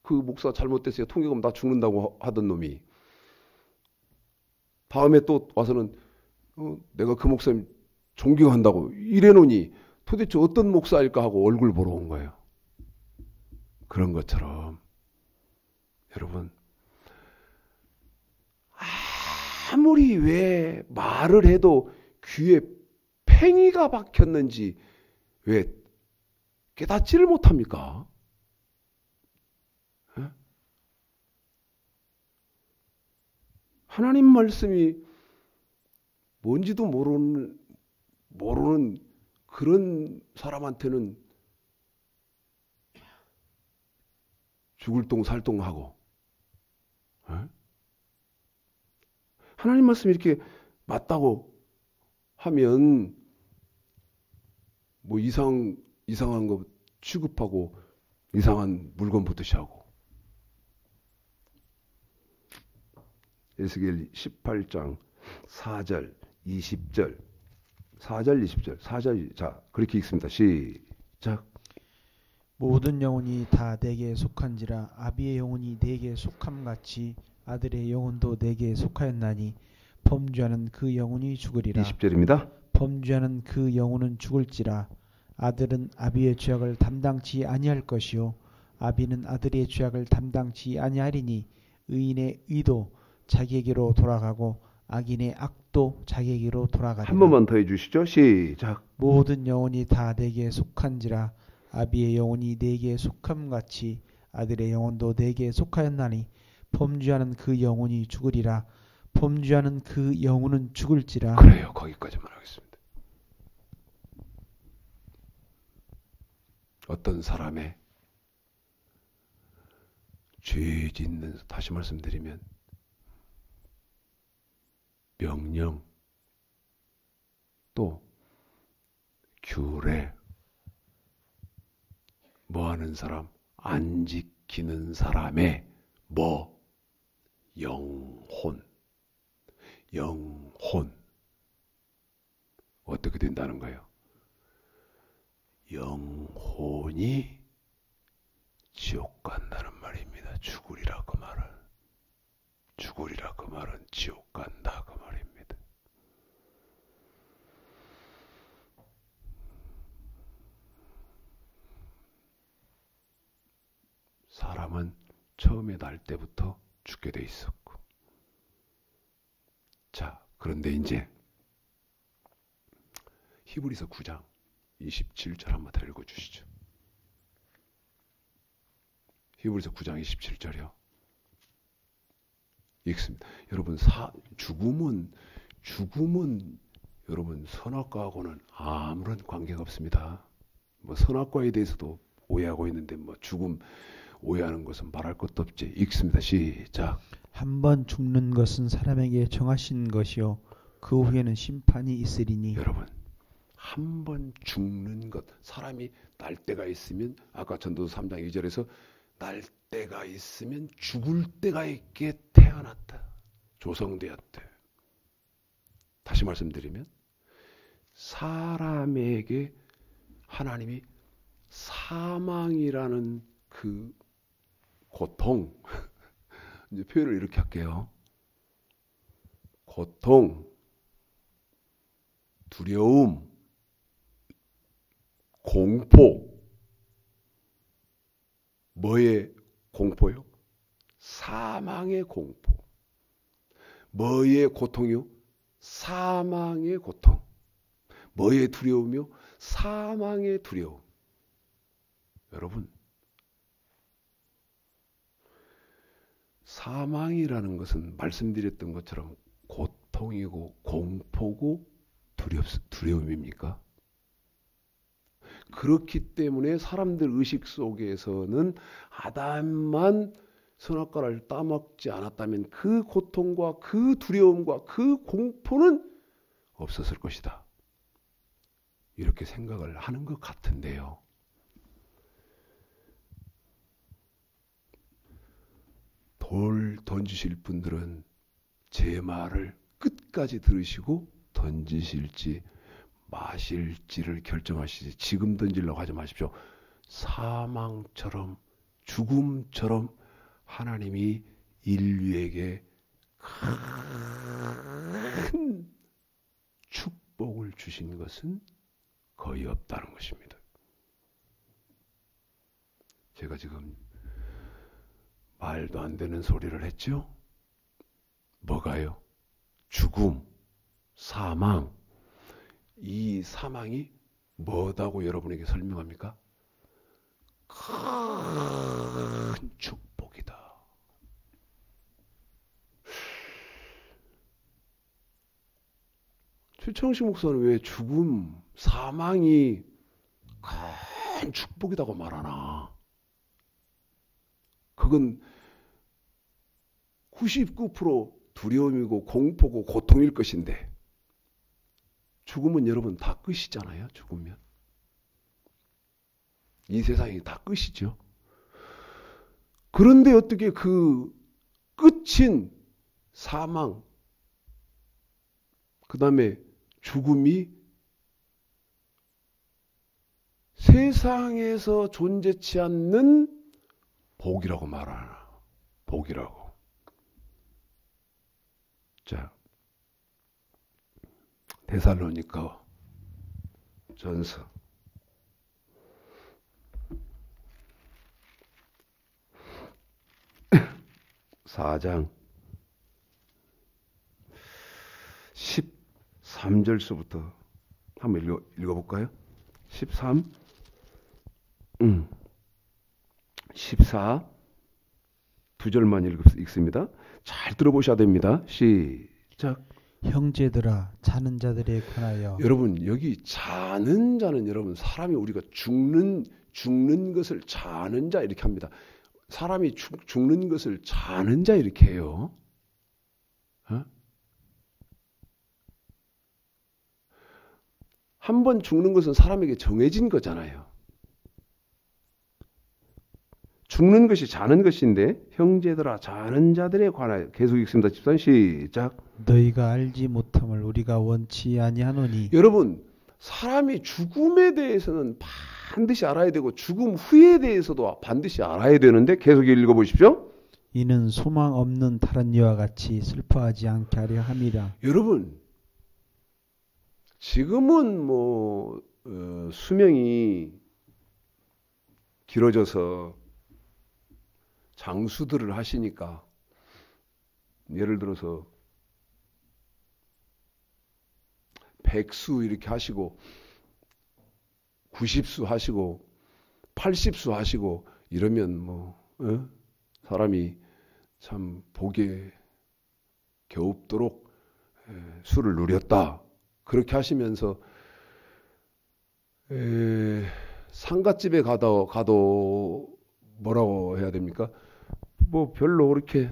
그 목사 잘못됐어요. 통역하면 나 죽는다고 하던 놈이 다음에 또 와서는 내가 그 목사님 존경한다고 이래놓으니 도대체 어떤 목사일까 하고 얼굴 보러 온 거예요. 그런 것처럼 여러분 아무리 왜 말을 해도 귀에 팽이가 박혔는지 왜 깨닫지를 못합니까? 에? 하나님 말씀이 뭔지도 모르는 그런 사람한테는 죽을 똥 살 똥 하고 하나님 말씀이 이렇게 맞다고 하면 뭐 이상한 거 취급하고 이상한 물건부터 시하고 에스겔 18장 4절 20절 4절 20절 4절 자 그렇게 읽습니다. 시작. 모든 영혼이 다 내게 속한지라 아비의 영혼이 내게 속함같이 아들의 영혼도 내게 속하였나니 범죄하는 그 영혼이 죽으리라. 20절입니다. 범죄하는 그 영혼은 죽을지라. 아들은 아비의 죄악을 담당치 아니할 것이요 아비는 아들의 죄악을 담당치 아니하리니 의인의 의도 자기에게로 돌아가고 악인의 악도 자기에게로 돌아가리라. 한 번만 더 해주시죠. 시작. 모든 영혼이 다 내게 속한지라 아비의 영혼이 내게 속함같이 아들의 영혼도 내게 속하였나니 범죄하는 그 영혼이 죽으리라. 범죄하는 그 영혼은 죽을지라. 그래요. 거기까지만 하겠습니다. 어떤 사람의 죄 짓는 다시 말씀드리면 명령 또 규례 뭐 하는 사람 안 지키는 사람의 뭐 영혼 어떻게 된다는 거예요? 영혼이 지옥 간다는 말입니다. 죽으리라 그 말은 지옥 간다 그 말입니다. 사람은 처음에 날 때부터 죽게 돼 있었고 자 그런데 이제 히브리서 9장 27절 한번 더 읽어주시죠. 히브리서 9장 27절이요. 읽습니다. 여러분 죽음은 여러분 선악과하고는 아무런 관계가 없습니다. 뭐 선악과에 대해서도 오해하고 있는데 뭐 죽음 오해하는 것은 말할 것도 없지. 읽습니다. 시작. 한번 죽는 것은 사람에게 정하신 것이요 그 후에는 심판이 있으리니. 여러분 한 번 죽는 것 사람이 날 때가 있으면 아까 전도서 3장 2절에서 날 때가 있으면 죽을 때가 있게 태어났다. 조성되었다. 다시 말씀드리면 사람에게 하나님이 사망이라는 그 고통 이제 표현을 이렇게 할게요. 고통, 두려움, 공포. 뭐의 공포요? 사망의 공포. 뭐의 고통이요? 사망의 고통. 뭐의 두려움이요? 사망의 두려움. 여러분, 사망이라는 것은 말씀드렸던 것처럼 고통이고 공포고 두려움입니까? 그렇기 때문에 사람들 의식 속에서는 아담만 선악과를 따먹지 않았다면 그 고통과 그 두려움과 그 공포는 없었을 것이다. 이렇게 생각을 하는 것 같은데요. 돌 던지실 분들은 제 말을 끝까지 들으시고 던지실지 마실지를 결정하시지. 지금 던지려고 하지 마십시오. 사망처럼 죽음처럼 하나님이 인류에게 큰 축복을 주신 것은 거의 없다는 것입니다. 제가 지금 말도 안 되는 소리를 했죠? 뭐가요? 죽음, 사망. 이 사망이 뭐다고 여러분에게 설명합니까? 큰 축복이다. 최창식 목사는 왜 죽음, 사망이 큰 축복이라고 말하나? 그건 99% 두려움이고 공포고 고통일 것인데 죽으면 여러분 다 끝이잖아요. 죽으면. 이 세상이 다 끝이죠. 그런데 어떻게 그 끝인 사망, 그 다음에 죽음이 세상에서 존재치 않는 복이라고 말하나? 복이라고. 자, 데살로니가 전서 4장 13절서부터 한번 읽어볼까요? 13, 14, 2절만 읽습니다. 잘 들어보셔야 됩니다. 시작. 형제들아, 자는 자들에 관하여. 여러분, 여기 자는 자는 여러분, 사람이 우리가 죽는 것을 자는 자 이렇게 합니다. 사람이 죽는 것을 자는 자 이렇게 해요. 어? 한 번 죽는 것은 사람에게 정해진 거잖아요. 죽는 것이 자는 것인데 형제들아 자는 자들에 관하여. 계속 읽습니다. 13 시작. 너희가 알지 못함을 우리가 원치 아니하노니. 여러분, 사람이 죽음에 대해서는 반드시 알아야 되고 죽음 후에 대해서도 반드시 알아야 되는데 계속 읽어보십시오. 이는 소망 없는 다른 이와 같이 슬퍼하지 않게 하려 함이라. 여러분, 지금은 수명이 길어져서 장수들을 하시니까 예를 들어서 100수 이렇게 하시고 90수 하시고 80수 하시고 이러면 사람이 참 복에 겨웁도록 수를 누렸다. 그렇게 하시면서 상갓집에 가도 뭐라고 해야 됩니까? 별로 그렇게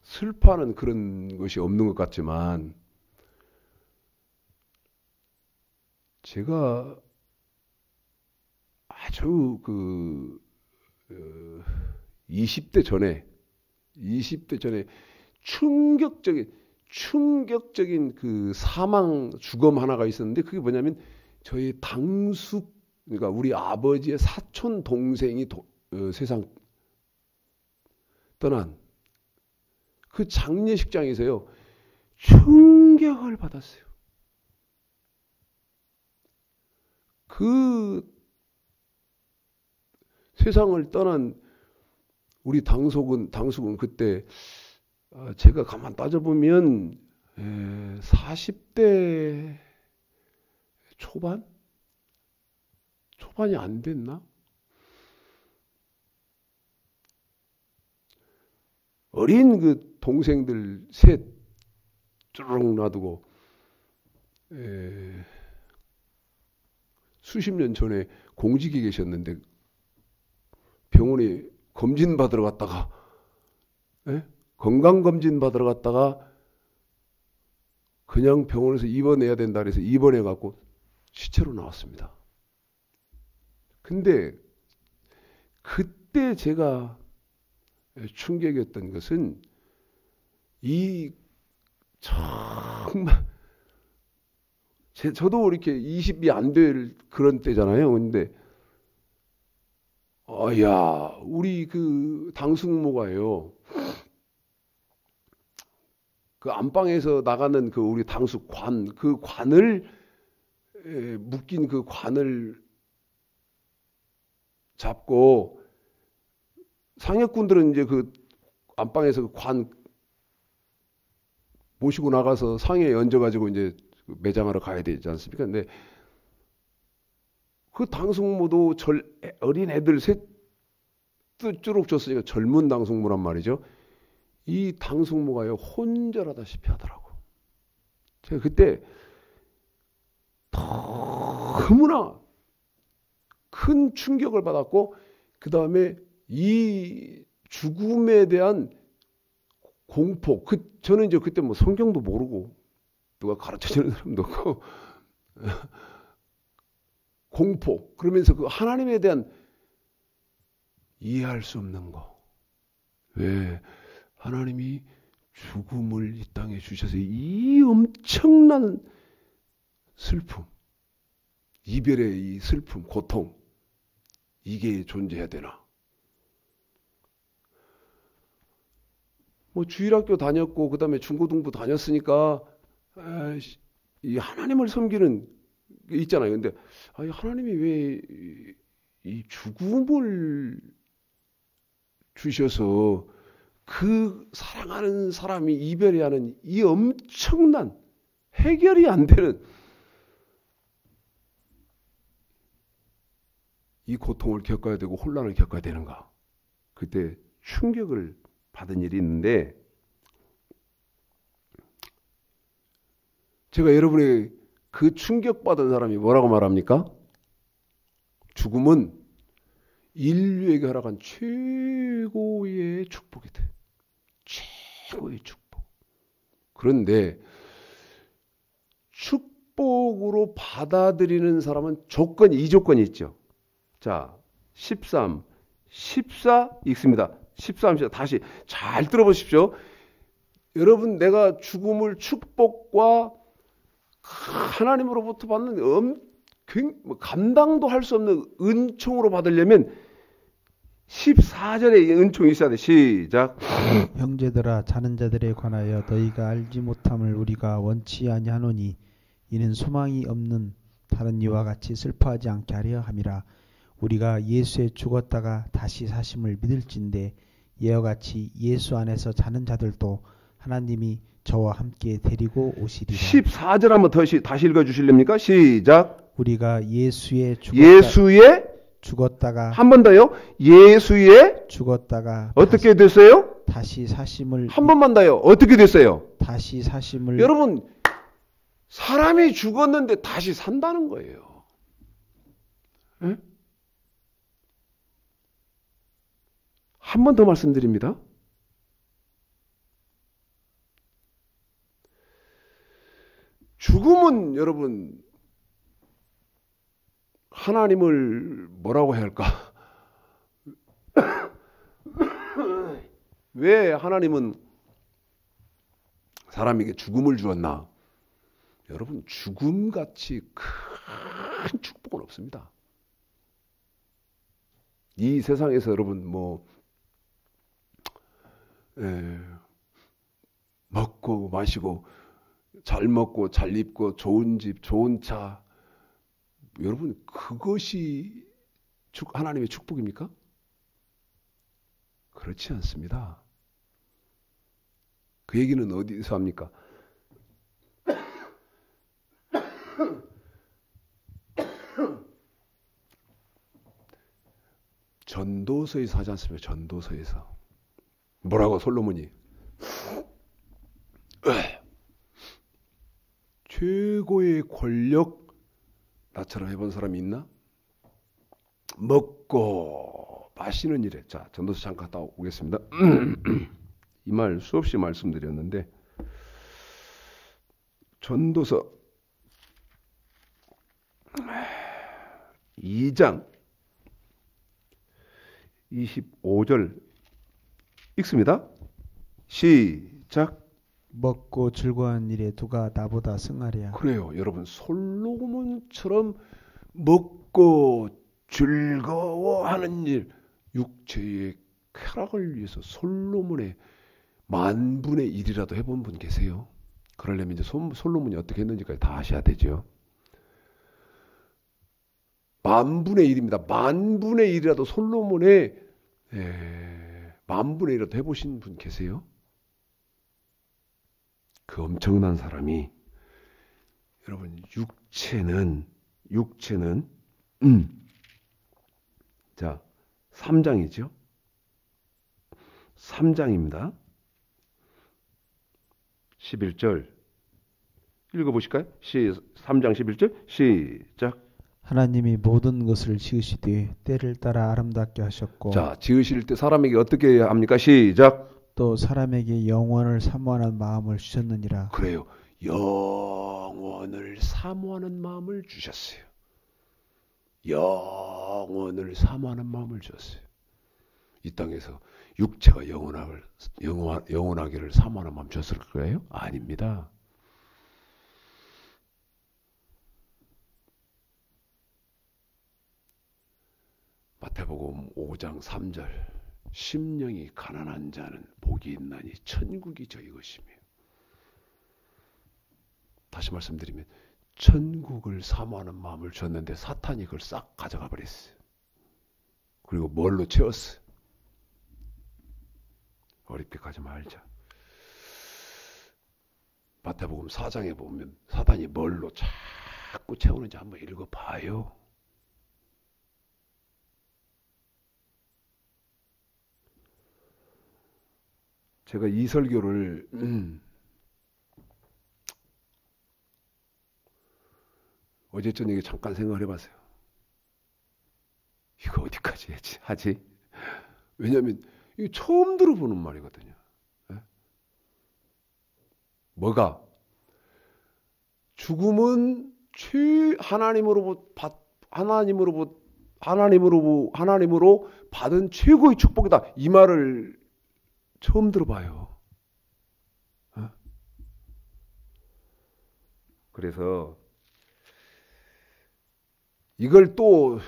슬퍼하는 그런 것이 없는 것 같지만 제가 아주 20대 전에 충격적인 그 사망 죽음 하나가 있었는데 그게 뭐냐면 저희 당숙, 그러니까 우리 아버지의 사촌 동생이 세상 떠난 그 장례식장에서요 충격을 받았어요. 그 세상을 떠난 우리 당숙은 그때 제가 가만 따져보면 40대 초반이 안 됐나? 어린 그 동생들 셋 쭈르륵 놔두고 수십 년 전에 공직에 계셨는데 병원에 검진 받으러 갔다가 건강검진 받으러 갔다가 그냥 병원에서 입원해야 된다 그래서 입원해 갖고 시체로 나왔습니다. 근데 그때 제가 충격이었던 것은 이 정말 저도 이렇게 20이 안 될 그런 때잖아요. 근데 야 우리 그 당숙모가요. 그 안방에서 나가는 그 우리 당숙 그 관을 묶인 그 관을 잡고 상역군들은 이제 그 안방에서 그 관 모시고 나가서 상에 얹어가지고 이제 매장하러 가야 되지 않습니까? 근데 그 당숙모도 어린 애들 셋 쭈룩 줬으니까 젊은 당숙모란 말이죠. 이 당숙모가요 혼절하다시피 하더라고. 제가 그때 너무나 큰 충격을 받았고 그 다음에 이 죽음에 대한 공포. 저는 이제 그때 뭐 성경도 모르고 누가 가르쳐주는 사람도 없고 공포. 그러면서 그 하나님에 대한 이해할 수 없는 거. 왜 하나님이 죽음을 이 땅에 주셔서 이 엄청난 슬픔, 이별의 이 슬픔, 고통 이게 존재해야 되나? 뭐 주일학교 다녔고 그다음에 중고등부 다녔으니까 이 하나님을 섬기는 게 있잖아요. 근데 하나님이 왜 이 죽음을 주셔서 그 사랑하는 사람이 이별해야 하는 이 엄청난 해결이 안 되는 이 고통을 겪어야 되고 혼란을 겪어야 되는가? 그때 충격을 받은 일이 있는데 제가 여러분의 그 충격받은 사람이 뭐라고 말합니까? 죽음은 인류에게 허락한 최고의 축복이 돼. 최고의 축복. 그런데 축복으로 받아들이는 사람은 이 조건이 있죠. 자, 13, 14 읽습니다. 13, 14 다시 잘 들어보십시오. 여러분 내가 죽음을 축복과 하나님으로부터 받는 감당도 할 수 없는 은총으로 받으려면 14절에 은총이 있어야 돼. 시작. 형제들아 자는 자들에 관하여 너희가 알지 못함을 우리가 원치 아니하노니 이는 소망이 없는 다른 이와 같이 슬퍼하지 않게 하려 함이라. 우리가 예수에 죽었다가 다시 사심을 믿을진대 이와 같이 예수 안에서 자는 자들도 하나님이 저와 함께 데리고 오시리라. 14절 한번 다시 읽어주실랍니까? 시작. 우리가 예수에 죽었다가 한 번 더요. 예수에 죽었다가 어떻게 됐어요? 다시 사심을 한 번만 더요. 어떻게 됐어요? 다시 사심을 여러분 사람이 죽었는데 다시 산다는 거예요. 네? 한 번 더 말씀드립니다. 죽음은 여러분 하나님을 뭐라고 해야 할까? 왜 하나님은 사람에게 죽음을 주었나? 여러분 죽음같이 큰 축복은 없습니다. 이 세상에서 여러분 먹고 마시고 잘 먹고 잘 입고 좋은 집, 좋은 차. 여러분 그것이 하나님의 축복입니까? 그렇지 않습니다. 그 얘기는 어디서 합니까? 전도서에서 하지 않습니까? 전도서에서. 뭐라고 솔로몬이? 최고의 권력 나처럼 해본 사람이 있나? 먹고 마시는 일에. 자, 전도서 잠깐 갔다 오겠습니다. 이 말 수없이 말씀드렸는데 전도서 2장 25절 읽습니다. 시작. 먹고 즐거워하는 일에 누가 나보다 승하랴. 그래요. 여러분 솔로몬처럼 먹고 즐거워하는 일, 육체의 쾌락을 위해서 솔로몬의 10,000분의 1이라도 해본 분 계세요? 그러려면 이제 솔로몬이 어떻게 했는지까지 다 아셔야 되죠. 10,000분의 1입니다. 10,000분의 1이라도 솔로몬의 10,000분의 1이라도 해보신 분 계세요? 그 엄청난 사람이 여러분 육체는 자 3장이죠. 3장입니다. 11절 읽어보실까요? 3장 11절 시작. 하나님이 모든 것을 지으시되 때를 따라 아름답게 하셨고. 자, 지으실 때 사람에게 어떻게 합니까? 시작. 또 사람에게 영원을 사모하는 마음을 주셨느니라. 그래요. 영원을 사모하는 마음을 주셨어요. 영원을 사모하는 마음을 주셨어요. 이 땅에서 육체가 영원하기를 사모하는 마음 주셨을 거예요? 아닙니다. 마태복음 5장 3절 심령이 가난한 자는 복이 있나니 천국이 저희 것이며. 다시 말씀드리면 천국을 사모하는 마음을 줬는데 사탄이 그걸 싹 가져가 버렸어요. 그리고 뭘로 채웠어요? 어렵게 가지 말자. 마태복음 4장에 보면 사탄이 뭘로 자꾸 채우는지 한번 읽어봐요. 제가 이 설교를 어제 저녁에 잠깐 생각을 해봤어요. 이거 어디까지 하지? 왜냐하면 이거 처음 들어보는 말이거든요. 네? 뭐가? 죽음은 하나님으로 받은 최고의 축복이다. 이 말을 처음 들어봐요. 어? 그래서 이걸 또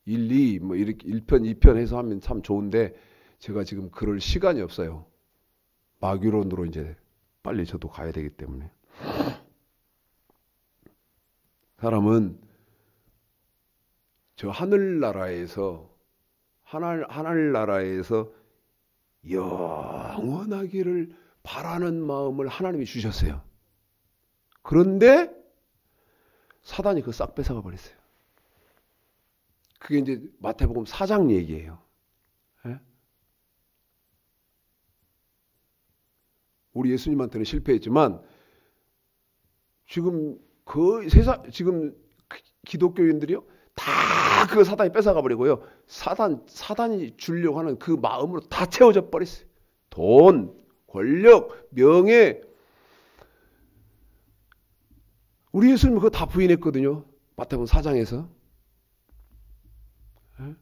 1, 2, 뭐 이렇게 1편, 2편 해서 하면 참 좋은데 제가 지금 그럴 시간이 없어요. 마귀론으로 이제 빨리 저도 가야 되기 때문에. 사람은 저 하늘나라에서 영원하기를 바라는 마음을 하나님이 주셨어요. 그런데 사단이 그거 싹 뺏어가 버렸어요. 그게 이제 마태복음 4장 얘기예요. 예? 우리 예수님한테는 실패했지만 지금 지금 기독교인들이요 다 그 사단이 뺏어가 버리고요. 사단이 주려고 하는 그 마음으로 다 채워져 버렸어요. 돈, 권력, 명예. 우리 예수님은 그거 다 부인했거든요. 마태복음 4장에서. 네?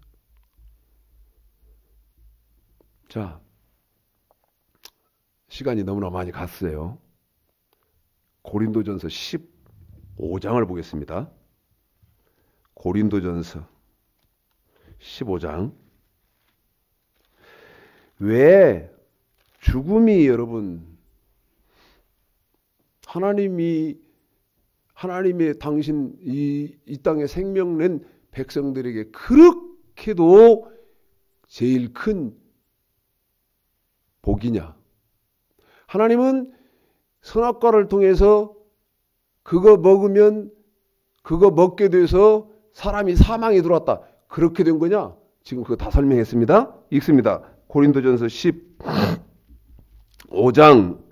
자, 시간이 너무나 많이 갔어요. 고린도전서 15장을 보겠습니다. 고린도전서 15장. 왜 죽음이 여러분 하나님의 당신 이 땅에 생명 낸 백성들에게 그렇게도 제일 큰 복이냐? 하나님은 선악과를 통해서 그거 먹으면 그거 먹게 돼서 사람이 사망에 들어왔다. 그렇게 된 거냐? 지금 그거 다 설명했습니다. 읽습니다. 고린도전서 15장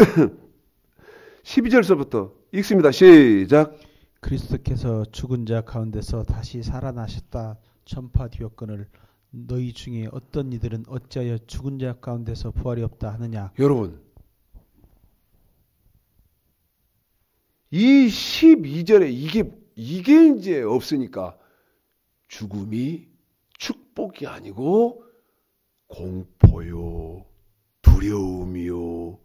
12절서부터 읽습니다. 시작. 그리스도께서 죽은 자 가운데서 다시 살아나셨다 전파되었거늘 너희 중에 어떤 이들은 어찌하여 죽은 자 가운데서 부활이 없다 하느냐. 여러분 이 12절에 이게 이제 없으니까 죽음이 축복이 아니고 공포요, 두려움이요,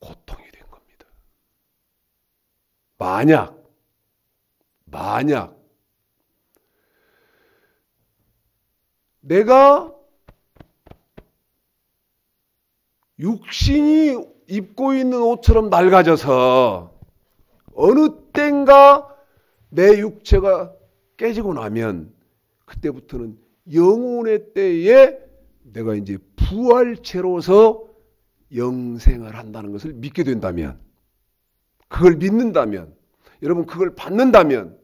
고통이 된 겁니다. 만약 내가 육신이 입고 있는 옷처럼 낡아져서 어느 땐가 내 육체가 깨지고 나면 그때부터는 영혼의 때에 내가 이제 부활체로서 영생을 한다는 것을 믿게 된다면, 그걸 믿는다면, 여러분 그걸 받는다면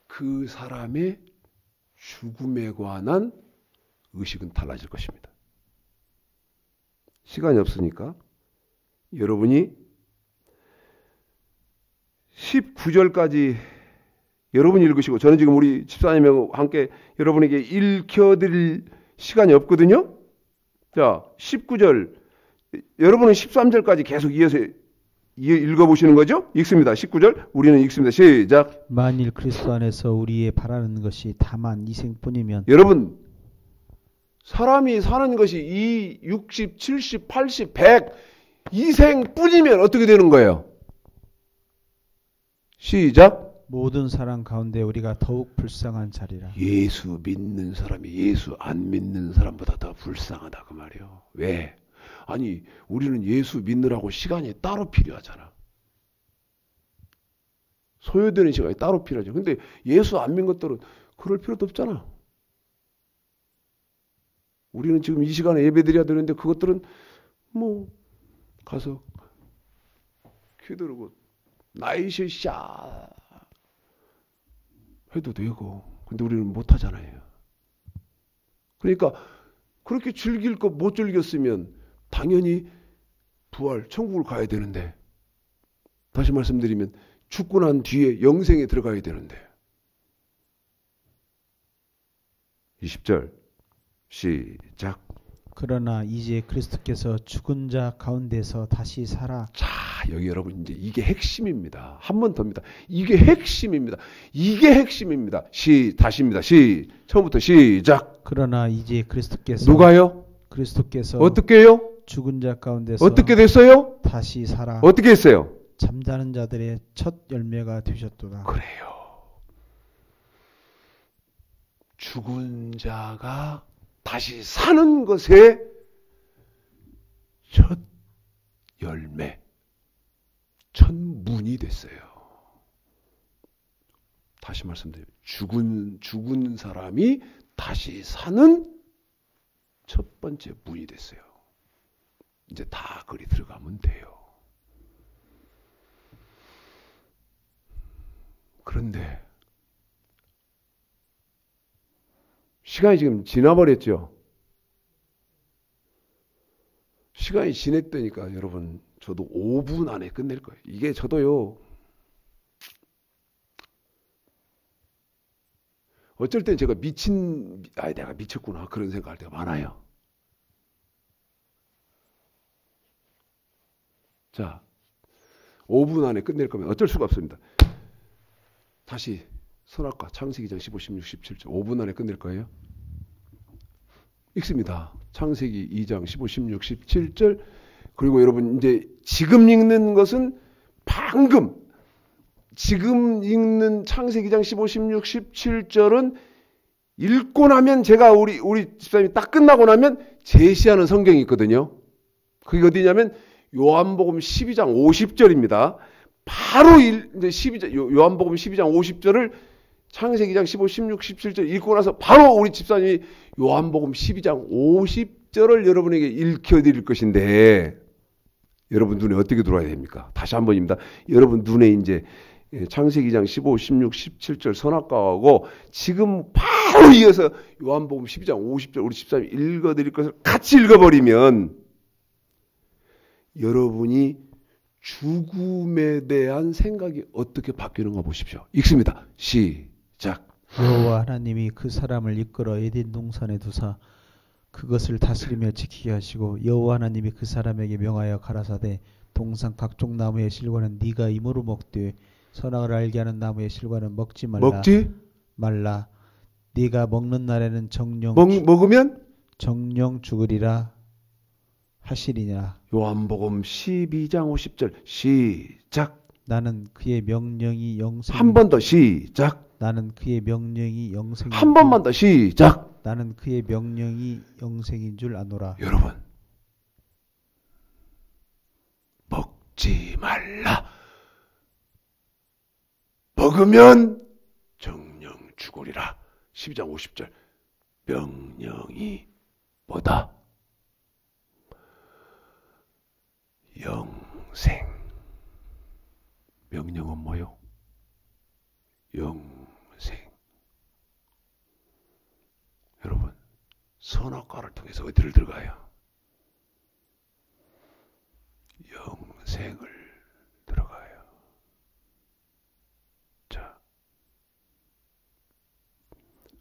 그 사람의 죽음에 관한 의식은 달라질 것입니다. 시간이 없으니까 여러분이 19절까지 여러분이 읽으시고 저는 지금 우리 집사님하고 함께 여러분에게 읽혀드릴 시간이 없거든요. 자, 19절 여러분은 13절까지 계속 이어서 읽어보시는 거죠? 읽습니다. 19절 우리는 읽습니다. 시작. 만일 그리스도 안에서 우리의 바라는 것이 다만 이생뿐이면 여러분 사람이 사는 것이 이 60, 70, 80, 100 이생뿐이면 어떻게 되는 거예요? 시작. 모든 사람 가운데 우리가 더욱 불쌍한 자리라. 예수 믿는 사람이 예수 안 믿는 사람보다 더 불쌍하다 그 말이에요. 왜? 아니 우리는 예수 믿느라고 시간이 따로 필요하잖아. 소요되는 시간이 따로 필요하죠. 근데 예수 안 믿는 것들은 그럴 필요도 없잖아. 우리는 지금 이 시간에 예배드려야 되는데 그것들은 뭐 가서 기도하고 나이셔샤 해도 되고 근데 우리는 못하잖아요. 그러니까 그렇게 즐길 거 못 즐겼으면 당연히 부활 천국을 가야 되는데 다시 말씀드리면 죽고 난 뒤에 영생에 들어가야 되는데 20절 시작. 그러나 이제 그리스도께서 죽은 자 가운데서 다시 살아. 자, 여기 여러분 이제 이게 핵심입니다. 한 번 더입니다. 이게 핵심입니다. 이게 핵심입니다. 다시입니다. 처음부터 시작. 그러나 이제 그리스도께서 누가요? 그리스도께서 어떻게요? 죽은 자 가운데서 어떻게 됐어요? 다시 살아. 어떻게 했어요? 잠자는 자들의 첫 열매가 되셨도다. 그래요. 죽은 자가 다시 사는 것의 첫 열매, 첫 문이 됐어요. 다시 말씀드려요. 죽은 사람이 다시 사는 첫 번째 문이 됐어요. 이제 다 거기 들어가면 돼요. 그런데 시간이 지금 지나버렸죠. 시간이 지냈다니까 여러분 저도 5분 안에 끝낼 거예요. 이게 저도요. 어쩔 땐 제가 내가 미쳤구나 그런 생각할 때가 많아요. 자, 5분 안에 끝낼 거면 어쩔 수가 없습니다. 다시 선악과 창세기 2장 15, 16, 17절 5분 안에 끝낼 거예요. 읽습니다. 창세기 2장 15, 16, 17절 그리고 여러분 이제 지금 읽는 것은 지금 읽는 창세기 2장 15, 16, 17절은 읽고 나면 제가 우리 집사님이 딱 끝나고 나면 제시하는 성경이 있거든요. 그게 어디냐면 요한복음 12장 50절입니다. 바로 이제 12장, 요한복음 12장 50절을 창세기장 15, 16, 17절 읽고 나서 바로 우리 집사님이 요한복음 12장 50절을 여러분에게 읽혀드릴 것인데 여러분 눈에 어떻게 들어와야 됩니까? 다시 한 번입니다. 여러분 눈에 이제 창세기장 15, 16, 17절 선악과하고 지금 바로 이어서 요한복음 12장 50절 우리 집사님이 읽어드릴 것을 같이 읽어버리면 여러분이 죽음에 대한 생각이 어떻게 바뀌는가 보십시오. 읽습니다. 시작. 여호와 하나님이 그 사람을 이끌어 에덴 동산에 두사 그것을 다스리며 지키게 하시고 여호와 하나님이 그 사람에게 명하여 가라사대 동산 각종 나무의 실과는 네가 임으로 먹되 선악을 알게 하는 나무의 실과는 먹지 말라. 네가 먹는 날에는 먹으면 정령 죽으리라 하시리니라. 요한복음 12장 50절 시작. 나는 그의 명령이 영생. 한 번 더 시작. 나는 그의 명령이 영생. 한 번만 더 시작. 나는 그의 명령이 영생인 줄 아노라. 여러분, 먹지 말라. 먹으면 정령 죽으리라. 12장 50절. 명령이 뭐다? 영생. 명령은 뭐요? 영생. 여러분, 선악과를 통해서 어디를 들어가요? 영생을 들어가요. 자,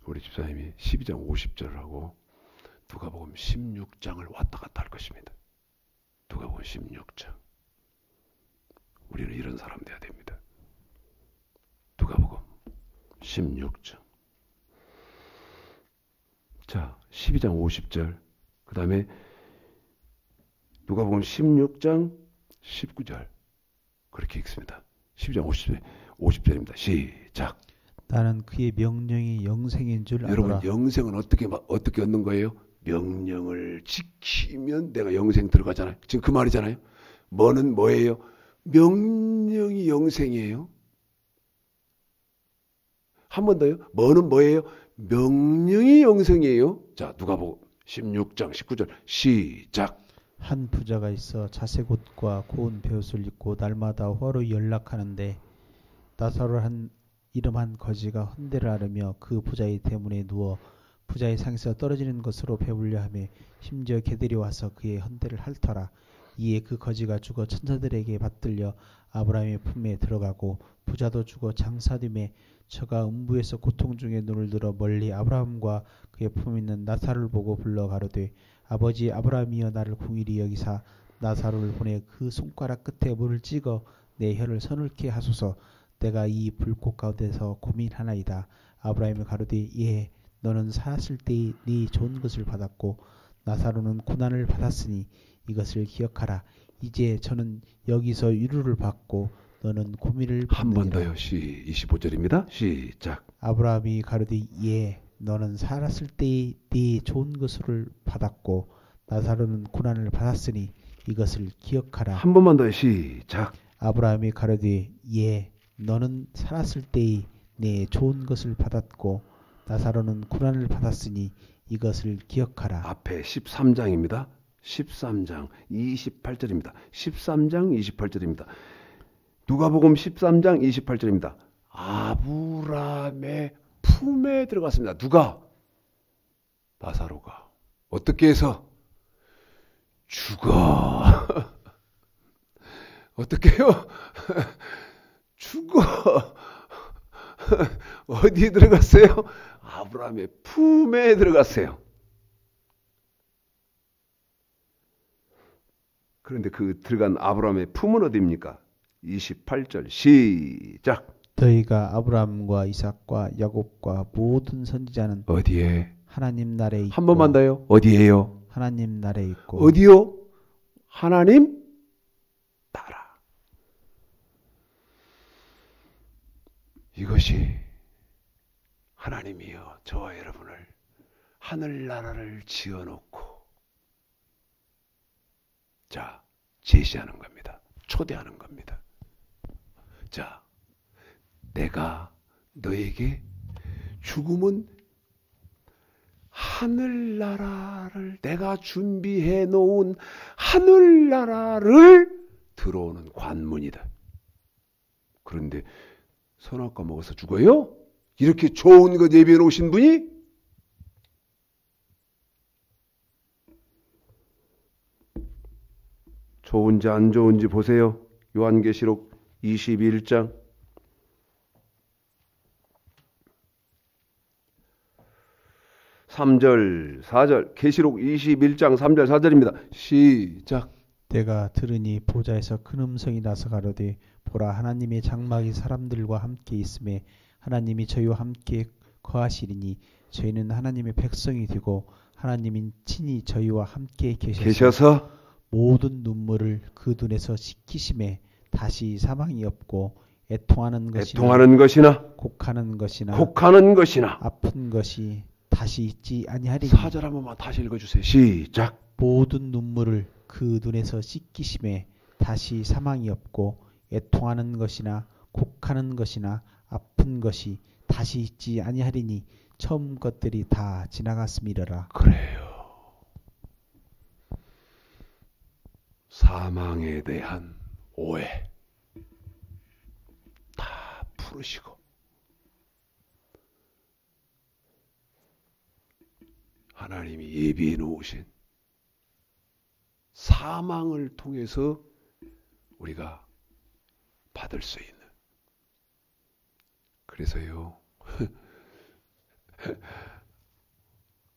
우리 집사님이 12장 50절하고 누가복음 16장을 왔다 갔다 할 것입니다. 누가복음 16장. 우리는 이런 사람 돼야 됩니다. 누가복음 16장. 자, 12장 50절. 그 다음에 누가복음 16장 19절. 그렇게 읽습니다. 12장 50절입니다. 시작. 나는 그의 명령이 영생인 줄 아노라. 여러분, 영생은 어떻게 얻는 거예요? 명령을 지키면 내가 영생 들어가잖아요. 지금 그 말이잖아요. 뭐는 뭐예요? 명령이 영생이에요. 한 번 더요. 뭐는 뭐예요? 명령이 영생이에요. 자, 누가복음 16장 19절 시작. 한 부자가 있어 자색 옷과 고운 베옷을 입고 날마다 화로 연락하는데 나사로 이름 한 거지가 헌대를 앓으며 그 부자의 대문에 누워 부자의 상에서 떨어지는 것으로 배불려 하며 심지어 개들이 와서 그의 헌대를 핥더라. 이에 그 거지가 죽어 천사들에게 받들려 아브라함의 품에 들어가고 부자도 죽어 장사됨에 저가 음부에서 고통 중에 눈을 들어 멀리 아브라함과 그의 품에 있는 나사로를 보고 불러 가로되 아버지 아브라함이여 나를 궁일이 여기사 나사로를 보내 그 손가락 끝에 물을 찍어 내 혀를 서늘케 하소서. 내가 이 불꽃 가운데서 고민하나이다. 아브라함이 가로되 예 너는 살았을 때에 네 좋은 것을 받았고 나사로는 고난을 받았으니 이것을 기억하라. 이제 저는 여기서 위로를 받고 너는 고민을 받느니라. 한 번 더요. 25절입니다. 시작. 아브라함이 가로되 예 너는 살았을 때에 네 좋은 것을 받았고 나사로는 고난을 받았으니 이것을 기억하라. 한 번만 더요. 시작. 아브라함이 가로되 예 너는 살았을 때에 네 좋은 것을 받았고 나사로는 고난을 받았으니 이것을 기억하라. 앞에 13장입니다. 13장 28절입니다. 13장 28절입니다. 누가복음 13장 28절입니다. 아브라함의 품에 들어갔습니다. 누가? 나사로가. 어떻게 해서? 죽어. 어떻게 해요? 죽어. 어디에 들어갔어요? 아브라함의 품에 들어갔어요. 그런데 그 들어간 아브라함의 품은 어디입니까? 28절 시작. 너희가 아브라함과 이삭과 야곱과 모든 선지자는 어디에? 하나님 나라에 있고. 한 번만 더요. 어디에요? 하나님 나라에 있고. 어디요? 하나님 나라. 이것이 하나님이여 저와 여러분을 하늘나라를 지어놓고 자 제시하는 겁니다. 초대하는 겁니다. 자, 내가 너에게 죽음은 하늘나라를 내가 준비해 놓은 하늘나라를 들어오는 관문이다. 그런데 선악과 먹어서 죽어요? 이렇게 좋은 것 예비해 놓으신 분이? 좋은지 안 좋은지 보세요. 요한계시록 21장 3절 4절 계시록 21장 3절 4절입니다. 시작. 내가 들으니 보좌에서 큰 음성이 나서 가로되 보라 하나님의 장막이 사람들과 함께 있음에 하나님이 저희와 함께 거하시리니 저희는 하나님의 백성이 되고 하나님인 친히 저희와 함께 계셔서 모든 눈물을 그 눈에서 씻기심에 다시 사망이 없고 애통하는 것이나 곡하는 것이나 아픈 것이 다시 있지 아니하리니. 4절 한 번만 다시 읽어주세요. 시작. 모든 눈물을 그 눈에서 씻기심에 다시 사망이 없고 애통하는 것이나 곡하는 것이나 아픈 것이 다시 있지 아니하리니 처음 것들이 다 지나갔음이러라. 그래요. 사망에 대한 오해 다 풀으시고 하나님이 예비해 놓으신 사망을 통해서 우리가 받을 수 있는. 그래서요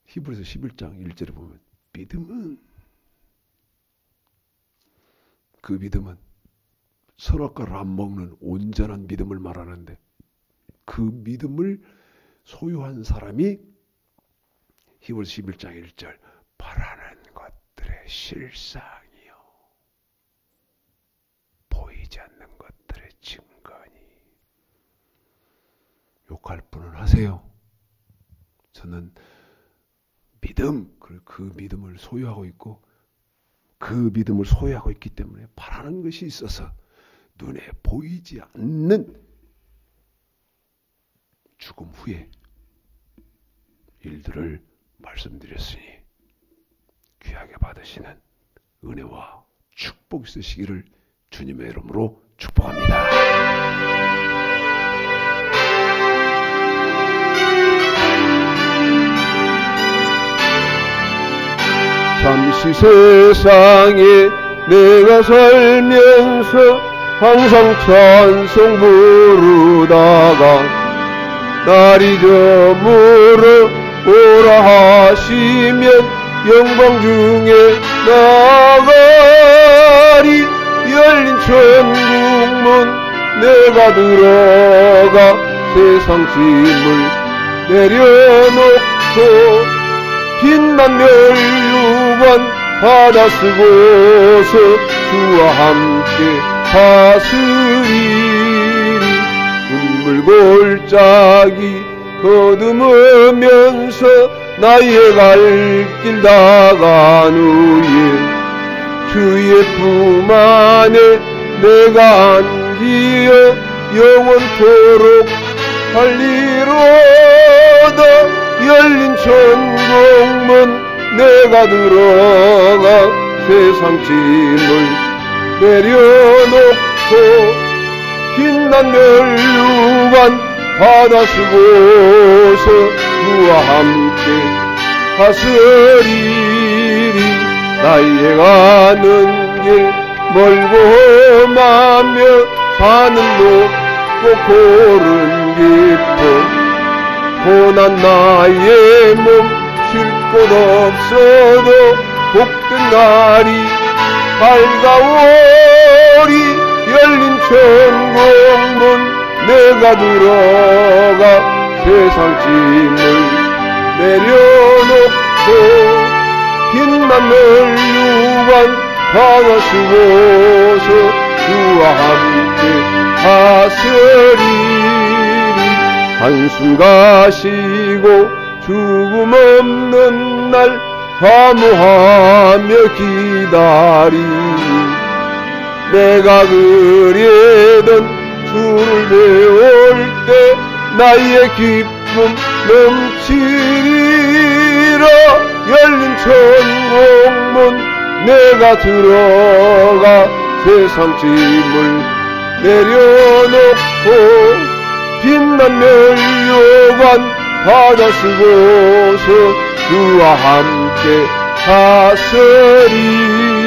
히브리서 11장 1절에 보면 그 믿음은 선악과를 안 먹는 온전한 믿음을 말하는데 그 믿음을 소유한 사람이 히브리서 11장 1절 바라는 것들의 실상이요 보이지 않는 것들의 증거니. 욕할 분은 하세요. 저는 믿음, 그 믿음을 소유하고 있고 그 믿음을 소유하고 있기 때문에 바라는 것이 있어서 눈에 보이지 않는 죽음 후에 일들을 말씀드렸으니 귀하게 받으시는 은혜와 축복 있으시기를 주님의 이름으로 축복합니다. 잠시 세상에 내가 살면서 항상 찬송 부르다가 날이 저물어 오라 하시면 영광 중에 나가리. 열린 천국문 내가 들어가 세상 짐을 내려놓고 빛난 멸류관 받아 쓰고서 주와 함께 다스리리. 눈물 골짜기 거듭으면서 나의 갈 길 나간 후에 주의 품 안에 내가 안기어 영원토록 살리로다. 열린 천국문 내가 들어가 세상 짐을 내려놓고 빛난 멸류관 받아 쓰고서 주와 함께 다스리리. 나의 가는 길 멀고 험하며 사는 路꼭 고른 깊어 고난 나의 몸 쉴 곳 없어도 복된 날이 밝아오리. 열린 천국문 내가 들어가 세상 짐을 내려놓고 빛난 멸류관 받아 쓰고서 주와 함께 다스리리. 한 한숨 가시고 죽음 없는 날 사모하며 기다리 내가 그리던 주를 배울 때 나의 기쁨 넘치리라 열린 천국문 내가 들어가 세상 짐을 내려놓고 빛난 면류관 받아 쓰고서 주와 함께 다스리